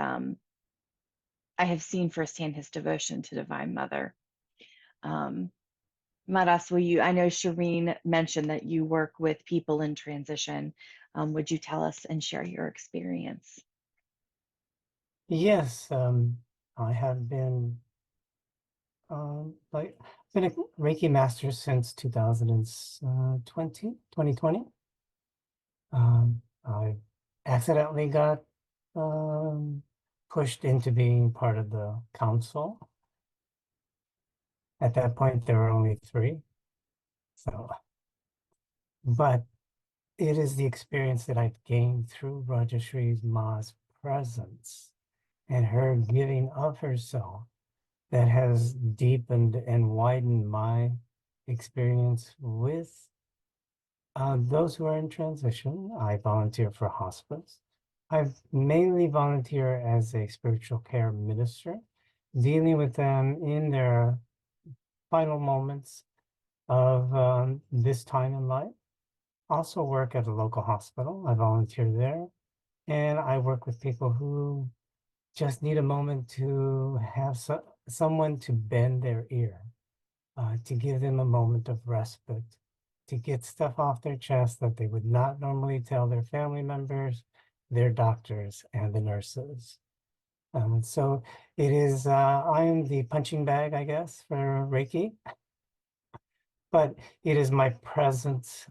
Speaker 1: I have seen firsthand his devotion to Divine Mother. Maras, I know Shireen mentioned that you work with people in transition. Would you tell us and share your experience?
Speaker 6: Yes, I have been been a Reiki master since 2020. I accidentally got pushed into being part of the council. At that point, there were only 3. So, but it is the experience that I've gained through Rajashree Maa's presence and her giving of herself that has deepened and widened my experience with those who are in transition. I volunteer for hospice. I mainly volunteer as a spiritual care minister, dealing with them in their final moments of this time in life. Also work at a local hospital. I volunteer there. And I work with people who just need a moment to have someone to bend their ear, to give them a moment of respite, to get stuff off their chest that they would not normally tell their family members, their doctors, and the nurses. So it is, I am the punching bag, I guess, for Reiki, but it is my presence.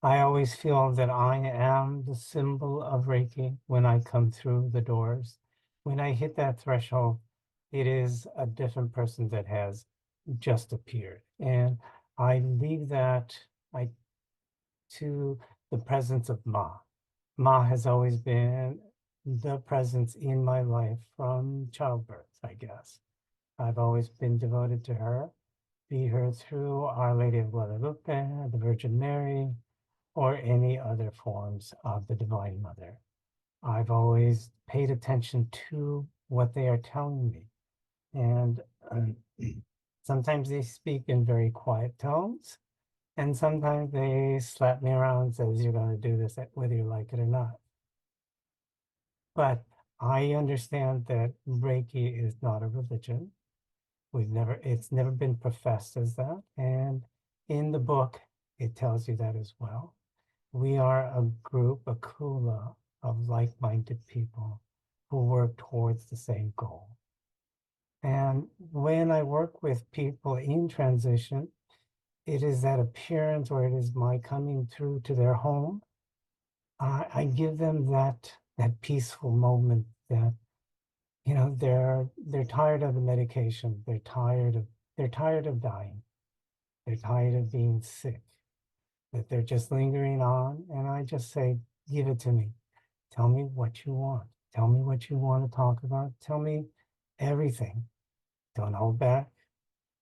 Speaker 6: I always feel that I am the symbol of Reiki when I come through the doors. When I hit that threshold, it is a different person that has just appeared. And I leave that to the presence of Ma. Ma has always been the presence in my life from childbirth, I guess. I've always been devoted to her, be her through Our Lady of Guadalupe, the Virgin Mary, or any other forms of the Divine Mother. I've always paid attention to what they are telling me. And sometimes they speak in very quiet tones, and sometimes they slap me around and says, you're going to do this whether you like it or not. But I understand that Reiki is not a religion. It's never been professed as that. And in the book, it tells you that as well. We are a group, a kula of like-minded people who work towards the same goal. And when I work with people in transition, it is that appearance or it is my coming through to their home. I give them that peaceful moment that, you know, they're tired of the medication. They're tired of dying. They're tired of being sick, that they're just lingering on. And I just say, give it to me. Tell me what you want. Tell me what you want to talk about. Tell me everything. Don't hold back.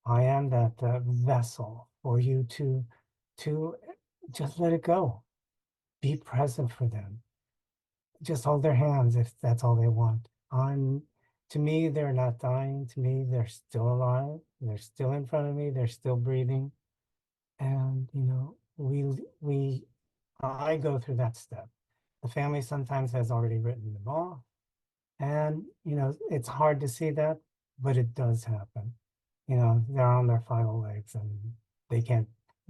Speaker 6: I am that vessel for you to just let it go. Be present for them. Just hold their hands if that's all they want. To me, they're not dying. To me, they're still alive. They're still in front of me. They're still breathing. And, you know, I go through that step. The family sometimes has already written them off. And, you know, it's hard to see that, but it does happen. You know, they're on their final legs and the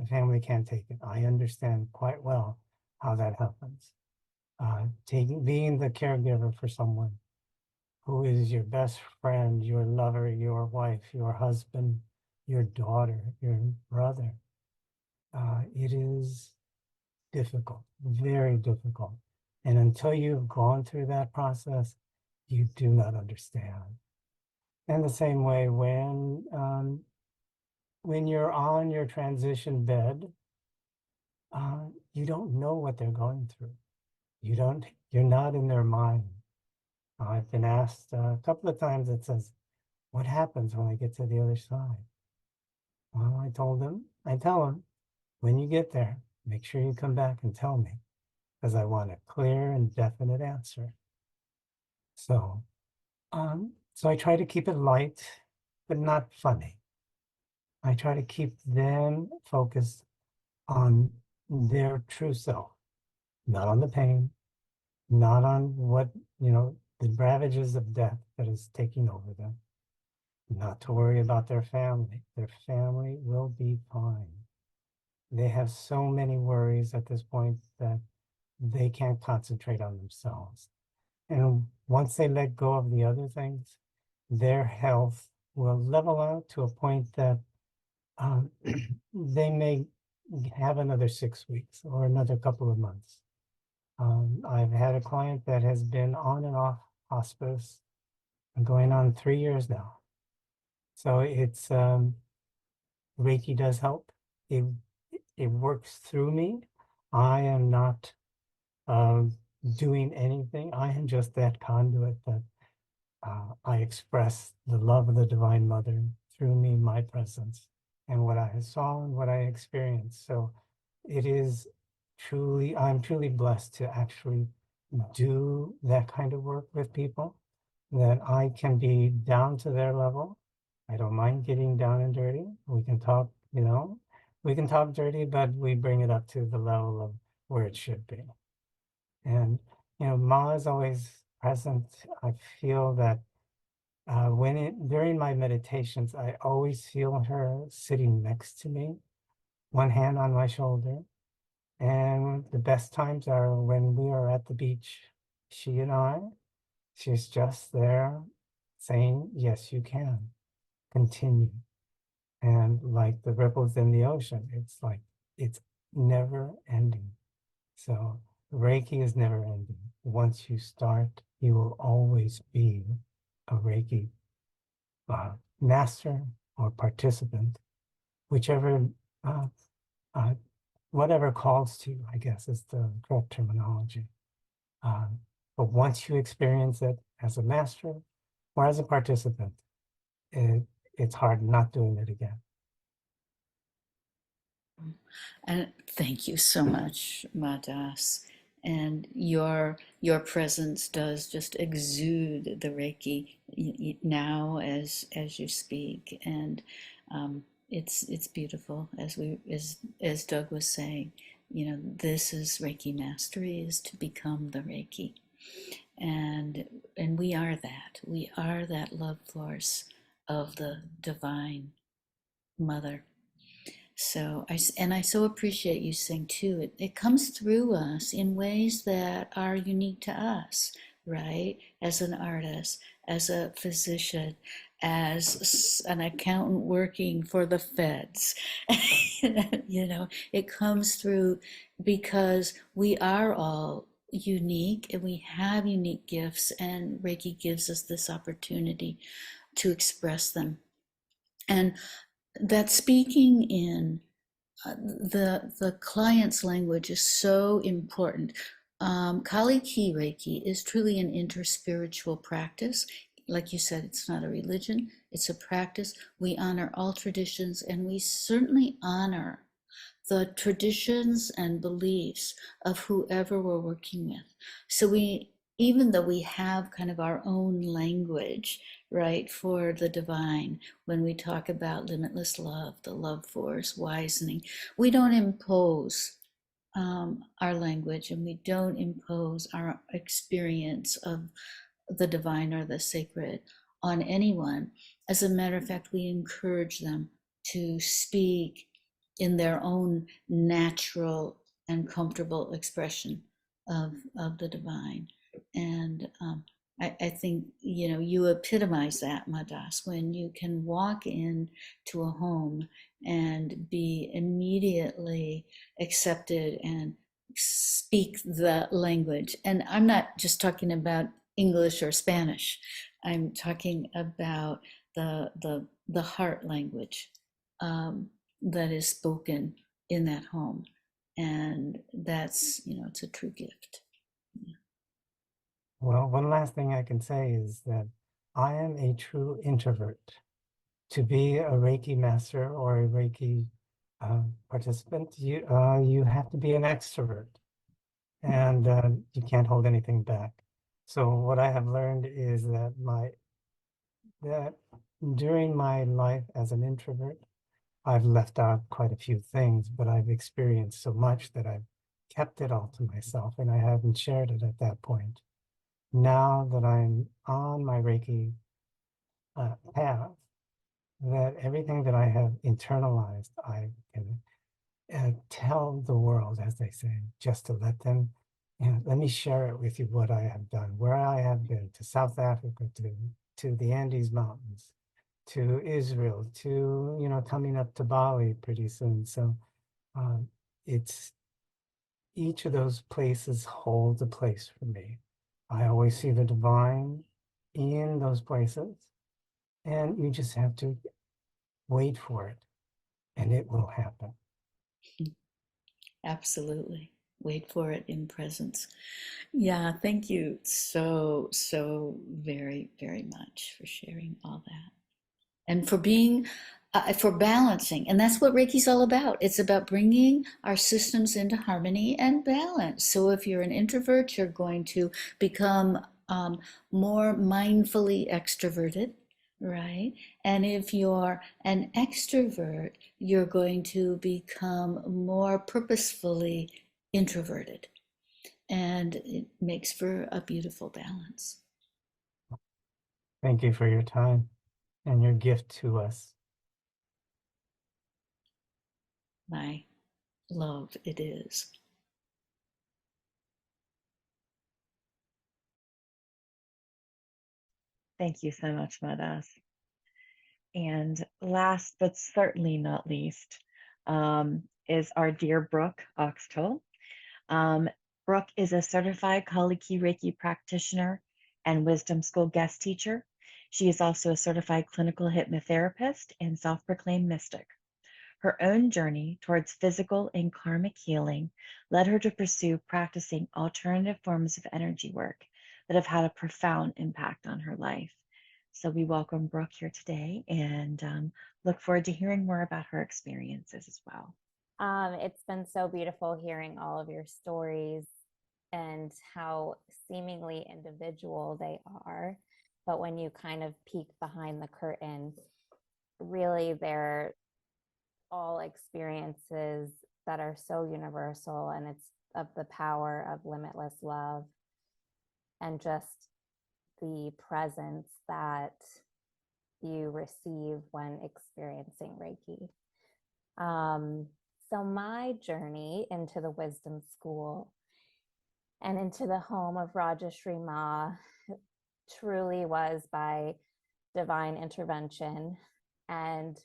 Speaker 6: family can't take it. I understand quite well how that happens. Being the caregiver for someone who is your best friend, your lover, your wife, your husband, your daughter, your brother. It is difficult, very difficult. And until you've gone through that process, you do not understand. And the same way when you're on your transition bed, you don't know what they're going through. You're not in their mind. I've been asked a couple of times, it says, what happens when I get to the other side? Well, I tell them, when you get there, make sure you come back and tell me, because I want a clear and definite answer. So I try to keep it light. but not funny. I try to keep them focused on their true self, not on the pain, not on what, the ravages of death that is taking over them, not to worry about their family. Their family will be fine. They have so many worries at this point that they can't concentrate on themselves. And once they let go of the other things, their health will level out to a point that they may have another 6 weeks or another couple of months. I've had a client that has been on and off hospice going on 3 years now. So it's Reiki does help. It works through me. I am not doing anything. I am just that conduit that I express the love of the Divine Mother through me, my presence, and what I saw and what I experienced. So it is truly, I'm truly blessed to actually do that kind of work with people, that I can be down to their level. I don't mind getting down and dirty. We can talk, we can talk dirty, but we bring it up to the level of where it should be. And, Ma is always present. I feel that during my meditations, I always feel her sitting next to me, one hand on my shoulder. And the best times are when we are at the beach, she and I. She's just there saying, yes, you can continue. And like the ripples in the ocean, it's never ending. So Reiki is never ending. Once you start, you will always be a Reiki master or participant, whichever, uh, uh, whatever calls to you, I guess is the correct terminology. But once you experience it as a master or as a participant, it's hard not doing it again.
Speaker 2: And thank you so much, Madas. And your presence does just exude the Reiki now as you speak, and it's beautiful. As Doug was saying, this is Reiki mastery, is to become the Reiki, and we are that. We are that love force of the Divine Mother. So I so appreciate you saying too, it comes through us in ways that are unique to us, right? As an artist, as a physician, as an accountant working for the feds. It comes through because we are all unique and we have unique gifts, and Reiki gives us this opportunity to express them. And that speaking in the client's language is so important. Kali Ki Reiki is truly an interspiritual practice. Like you said, it's not a religion, it's a practice. We honor all traditions, and we certainly honor the traditions and beliefs of whoever we're working with. So even though we have kind of our own language, right, for the divine, when we talk about limitless love, the love force, wisening, we don't impose our language, and we don't impose our experience of the divine or the sacred on anyone. As a matter of fact, we encourage them to speak in their own natural and comfortable expression of the divine. And I think, you epitomize that, Madas, when you can walk into a home and be immediately accepted and speak the language. And I'm not just talking about English or Spanish. I'm talking about the heart language that is spoken in that home, and that's it's a true gift.
Speaker 6: Well, one last thing I can say is that I am a true introvert. To be a Reiki master or a Reiki participant, you have to be an extrovert, and you can't hold anything back. So what I have learned is that during my life as an introvert, I've left out quite a few things, but I've experienced so much that I've kept it all to myself and I haven't shared it at that point. Now that I'm on my Reiki path, that everything that I have internalized, I can tell the world, as they say, just to let them, let me share it with you what I have done, where I have been to South Africa, to the Andes Mountains, to Israel, to, coming up to Bali pretty soon. So it's each of those places holds a place for me. I always see the divine in those places, and you just have to wait for it, and it will happen.
Speaker 2: Absolutely. Wait for it in presence. Yeah, thank you so very, very much for sharing all that. And for being, for balancing. And that's what Reiki's all about. It's about bringing our systems into harmony and balance. So if you're an introvert, you're going to become more mindfully extroverted, right? And if you're an extrovert, you're going to become more purposefully introverted. And it makes for a beautiful balance.
Speaker 6: Thank you for your time and your gift to us.
Speaker 2: My love, it is.
Speaker 1: Thank you so much, Madas. And last but certainly not least is our dear Brooke Oxtell. Brooke is a certified Kali Ki Reiki practitioner and Wisdom School guest teacher. She is also a certified clinical hypnotherapist and self-proclaimed mystic. Her own journey towards physical and karmic healing led her to pursue practicing alternative forms of energy work that have had a profound impact on her life. So we welcome Brooke here today and look forward to hearing more about her experiences as well.
Speaker 7: It's been so beautiful hearing all of your stories and how seemingly individual they are. But when you kind of peek behind the curtain, really they're all experiences that are so universal, and it's of the power of limitless love and just the presence that you receive when experiencing Reiki. So my journey into the wisdom school and into the home of Rajashree Maa truly was by divine intervention, and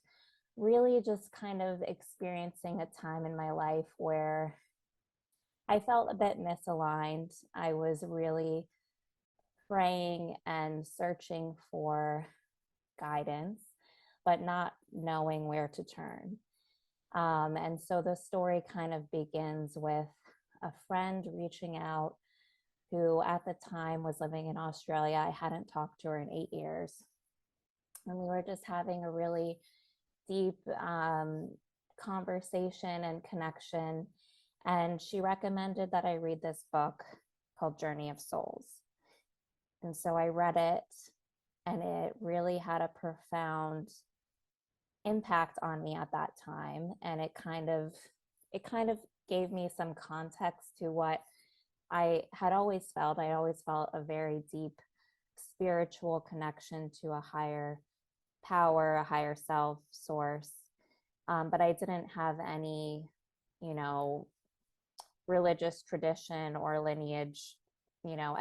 Speaker 7: really just kind of experiencing a time in my life where I felt a bit misaligned. I was really praying and searching for guidance, but not knowing where to turn. And so the story kind of begins with a friend reaching out who at the time was living in Australia. I hadn't talked to her in 8 years. And we were just having a really deep conversation and connection. And she recommended that I read this book called Journey of Souls. And so I read it, and it really had a profound impact on me at that time, and it kind of gave me some context to what I had always felt. I always felt a very deep spiritual connection to a higher power, a higher self, source, but I didn't have any religious tradition or lineage,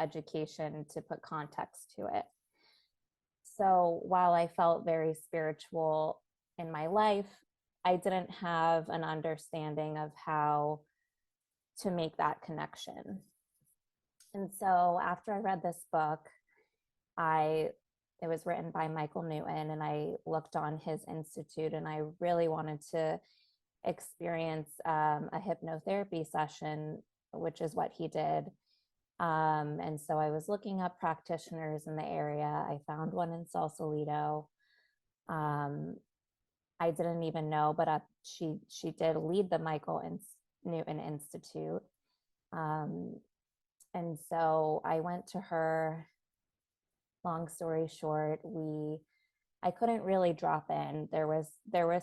Speaker 7: education to put context to it. So while I felt very spiritual in my life, I didn't have an understanding of how to make that connection. And so after I read this book, it was written by Michael Newton, and I looked on his institute, and I really wanted to experience a hypnotherapy session, which is what he did. And so I was looking up practitioners in the area. I found one in Sausalito. I didn't even know, but she did lead the Michael Newton Institute. And so I went to her. Long story short, we I couldn't really drop in. There was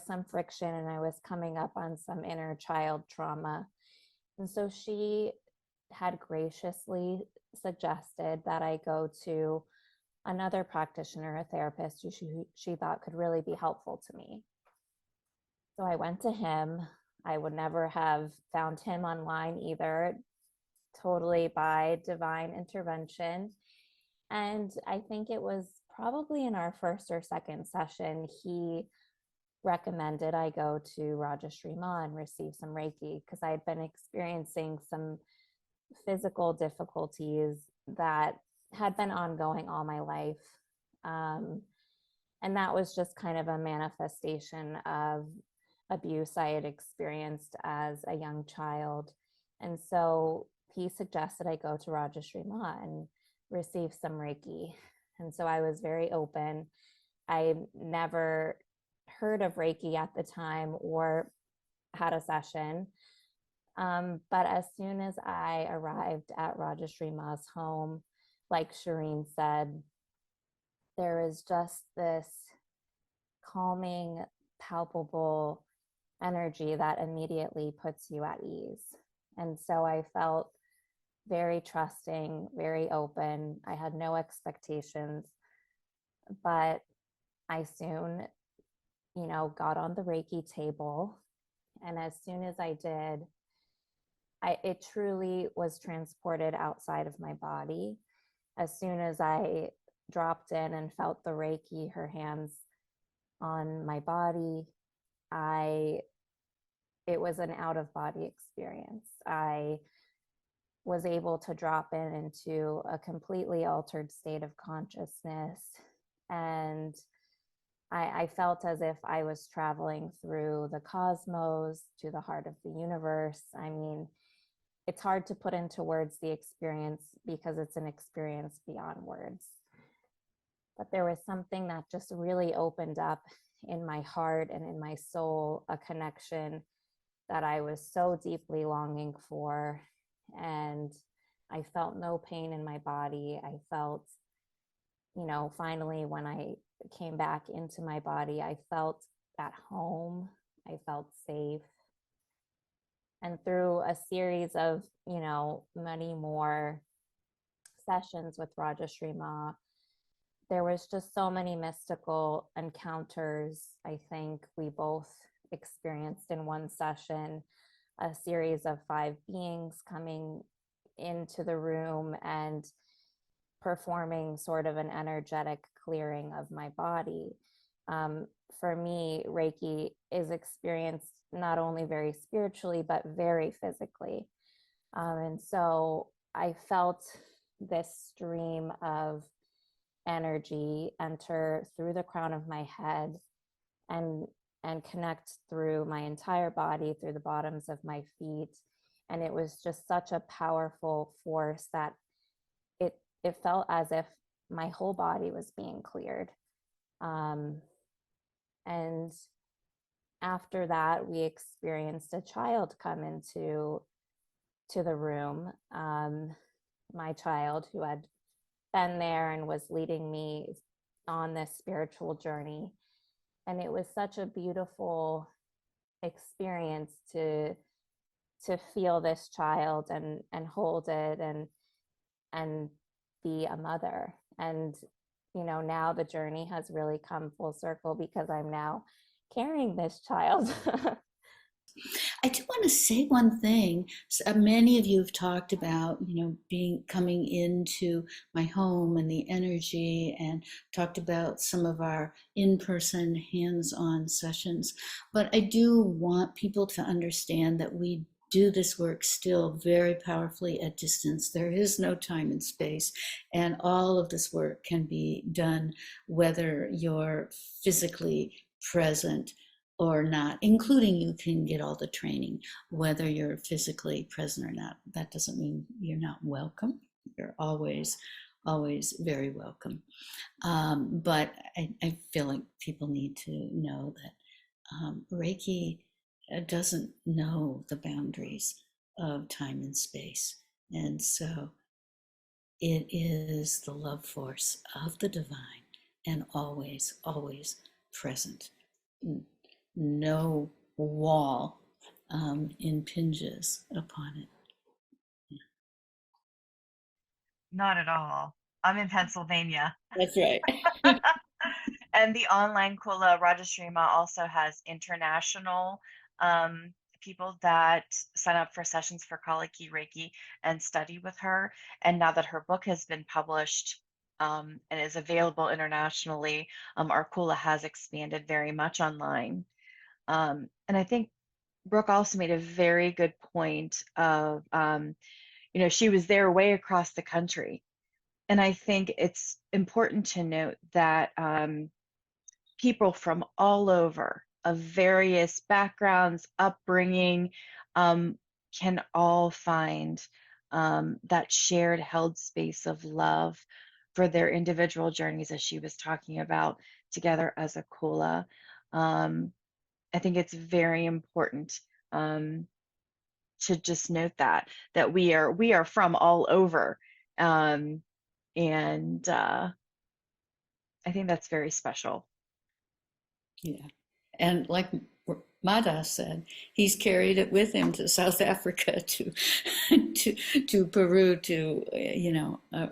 Speaker 7: some friction, and I was coming up on some inner child trauma. And so she had graciously suggested that I go to another practitioner, a therapist who she thought could really be helpful to me. So I went to him. I would never have found him online either, totally by divine intervention. And I think it was probably in our first or second session, he recommended I go to Rajashree Maa and receive some Reiki, because I had been experiencing some physical difficulties that had been ongoing all my life. And that was just kind of a manifestation of abuse I had experienced as a young child. And so he suggested I go to Rajashree Maa and receive some Reiki. And so I was very open. I never heard of Reiki at the time or had a session. But as soon as I arrived at Rajashree Maa's home, like Shireen said, there is just this calming, palpable energy that immediately puts you at ease. And so I felt very trusting, very open. I had no expectations, but I soon, got on the Reiki table. And as soon as I did, it truly was transported outside of my body. As soon as I dropped in and felt the Reiki, her hands on my body, it was an out of body experience. I was able to drop in into a completely altered state of consciousness. And I felt as if I was traveling through the cosmos to the heart of the universe. I mean, it's hard to put into words the experience because it's an experience beyond words. But there was something that just really opened up in my heart and in my soul, a connection that I was so deeply longing for. And I felt no pain in my body. I felt, finally, when I came back into my body, I felt at home. I felt safe. And through a series of, many more sessions with Rajashree Maa, there was just so many mystical encounters. I think we both experienced in one session a series of 5 beings coming into the room and performing sort of an energetic clearing of my body. For me, Reiki is experienced not only very spiritually, but very physically. And so I felt this stream of energy enter through the crown of my head and connect through my entire body, through the bottoms of my feet. And it was just such a powerful force that it felt as if my whole body was being cleared. And after that, we experienced a child come into the room. My child, who had been there and was leading me on this spiritual journey. And it was such a beautiful experience to feel this child and hold it and be a mother. And now the journey has really come full circle because I'm now carrying this child.
Speaker 2: I do want to say one thing. Many of you have talked about, coming into my home and the energy, and talked about some of our in-person, hands-on sessions. But I do want people to understand that we do this work still very powerfully at distance. There is no time and space, and all of this work can be done whether you're physically present or not, including you can get all the training, whether you're physically present or not. That doesn't mean you're not welcome. You're always, always very welcome. But I feel like people need to know that Reiki doesn't know the boundaries of time and space. And so it is the love force of the divine and always, always present. No wall impinges upon it.
Speaker 1: Not at all. I'm in Pennsylvania.
Speaker 2: That's right.
Speaker 1: And the online Kula Rajashree Maa also has international people that sign up for sessions for Kali Ki Reiki and study with her. And now that her book has been published and is available internationally, our Kula has expanded very much online. And I think Brooke also made a very good point of, she was there way across the country. And I think it's important to note that people from all over, of various backgrounds, upbringing, can all find that shared held space of love for their individual journeys, as she was talking about, together as a kula. I think it's very important to just note that we are from all over, and I think that's very special.
Speaker 2: Yeah. And like Mada said, he's carried it with him to South Africa, to Peru,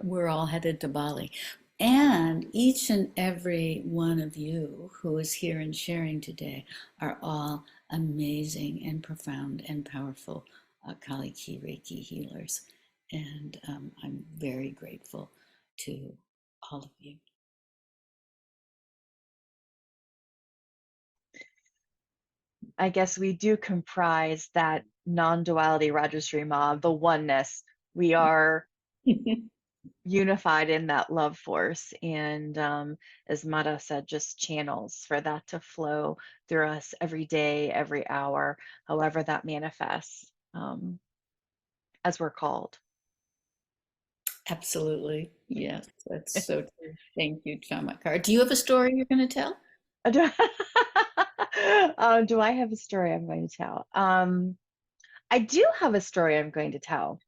Speaker 2: we're all headed to Bali. And each and every one of you who is here and sharing today are all amazing and profound and powerful Kali Ki Reiki healers. And I'm very grateful to all of you.
Speaker 1: I guess we do comprise that non-duality Rajashree Maa, the oneness. We are unified in that love force. And as Mara said, just channels for that to flow through us every day, every hour, however that manifests, as we're called.
Speaker 2: Absolutely. Yes, that's so true. Thank you, Chamakar. Do you have a story you're going to tell?
Speaker 1: Do I have a story I'm going to tell? I do have a story I'm going to tell.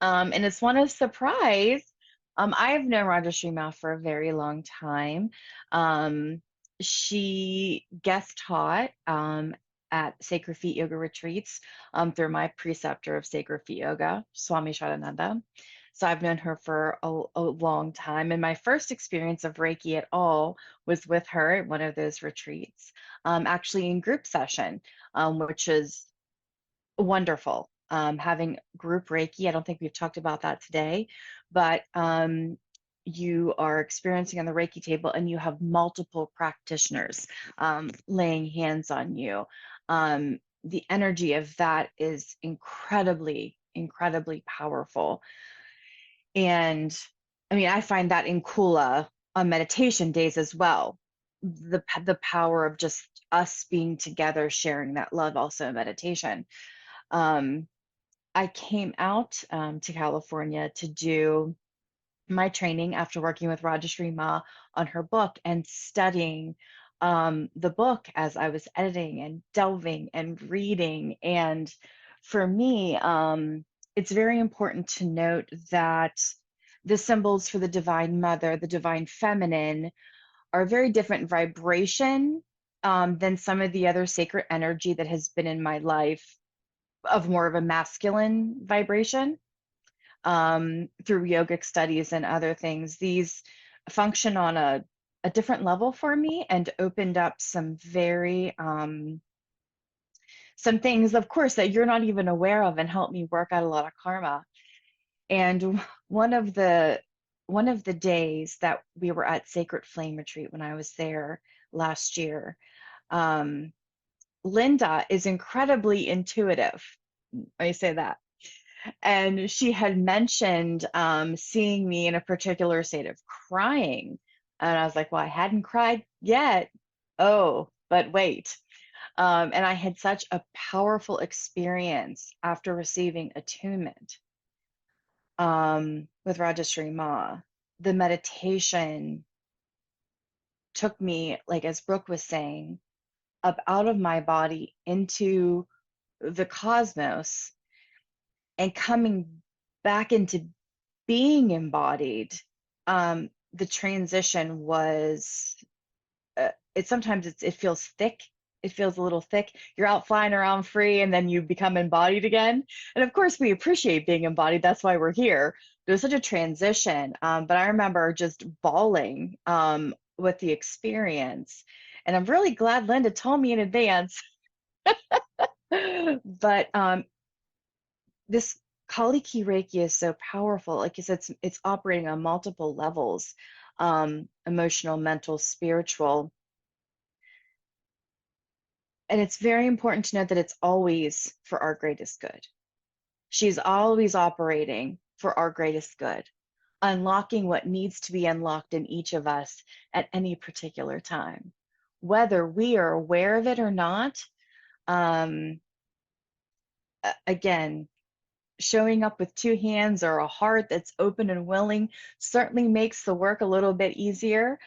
Speaker 1: And it's one of surprise. I've known Rajashree Maa for a very long time. She guest taught at Sacred Feet Yoga retreats through my preceptor of Sacred Feet Yoga, Swami Sharananda. So I've known her for a long time. And my first experience of Reiki at all was with her at one of those retreats, actually in group session, which is wonderful. Having group Reiki, I don't think we've talked about that today, but you are experiencing on the Reiki table and you have multiple practitioners laying hands on you. The energy of that is incredibly, incredibly powerful. And I mean, I find that in Kula on meditation days as well. The power of just us being together, sharing that love also in meditation. I came out to California to do my training after working with Rajashree Maa on her book and studying the book as I was editing and delving and reading. And for me, it's very important to note that the symbols for the Divine Mother, the Divine Feminine, are a very different vibration than some of the other sacred energy that has been in my life, of more of a masculine vibration. Through yogic studies and other things, these function on a different level for me and opened up some very some things, of course, that you're not even aware of, and helped me work out a lot of karma. And one of the days that we were at Sacred Flame Retreat when I was there last year, Linda is incredibly intuitive. I say that. And she had mentioned seeing me in a particular state of crying. And I was like, well, I hadn't cried yet. Oh, but wait. And I had such a powerful experience after receiving attunement with Rajashree Maa. The meditation took me, like as Brooke was saying, up out of my body into the cosmos and coming back into being embodied the transition was, sometimes it feels thick. It feels a little thick. You're out flying around free and then you become embodied again. And of course, we appreciate being embodied. That's why we're here. There was such a transition. But I remember just bawling with the experience. And I'm really glad Linda told me in advance. But this Kali Ki Reiki is so powerful. Like you said, it's operating on multiple levels, emotional, mental, spiritual. And it's very important to know that it's always for our greatest good. She's always operating for our greatest good, unlocking what needs to be unlocked in each of us at any particular time. Whether we are aware of it or not, again, showing up with two hands or a heart that's open and willing certainly makes the work a little bit easier.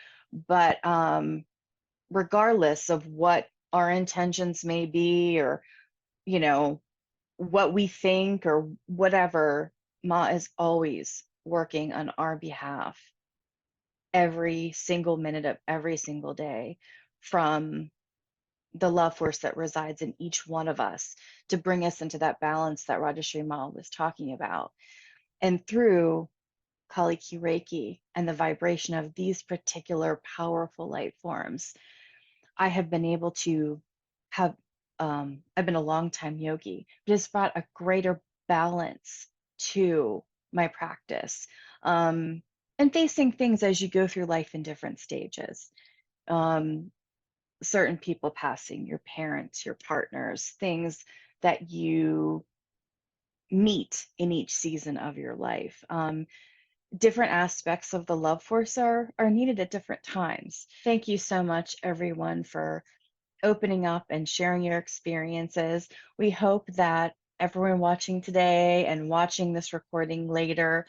Speaker 1: But regardless of what our intentions may be, or, you know, what we think or whatever, Ma is always working on our behalf every single minute of every single day, from the love force that resides in each one of us to bring us into that balance that Rajashree Maa was talking about. And through Kali Ki Reiki and the vibration of these particular powerful light forms, I have been able to have, I've been a long time yogi, but it's brought a greater balance to my practice. And facing things as you go through life in different stages. Certain people passing, your parents, your partners, things that you meet in each season of your life. Different aspects of the love force are needed at different times. Thank you so much, everyone, for opening up and sharing your experiences. We hope that everyone watching today and watching this recording later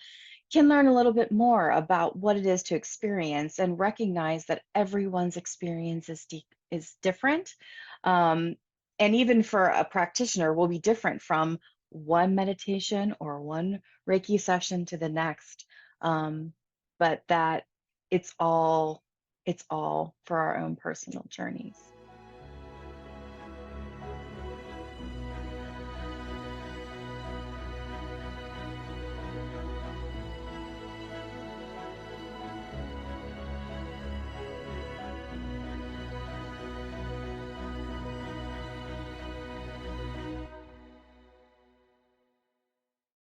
Speaker 1: can learn a little bit more about what it is to experience and recognize that everyone's experience is different. And even for a practitioner will be different from one meditation or one Reiki session to the next. But that it's all for our own personal journeys.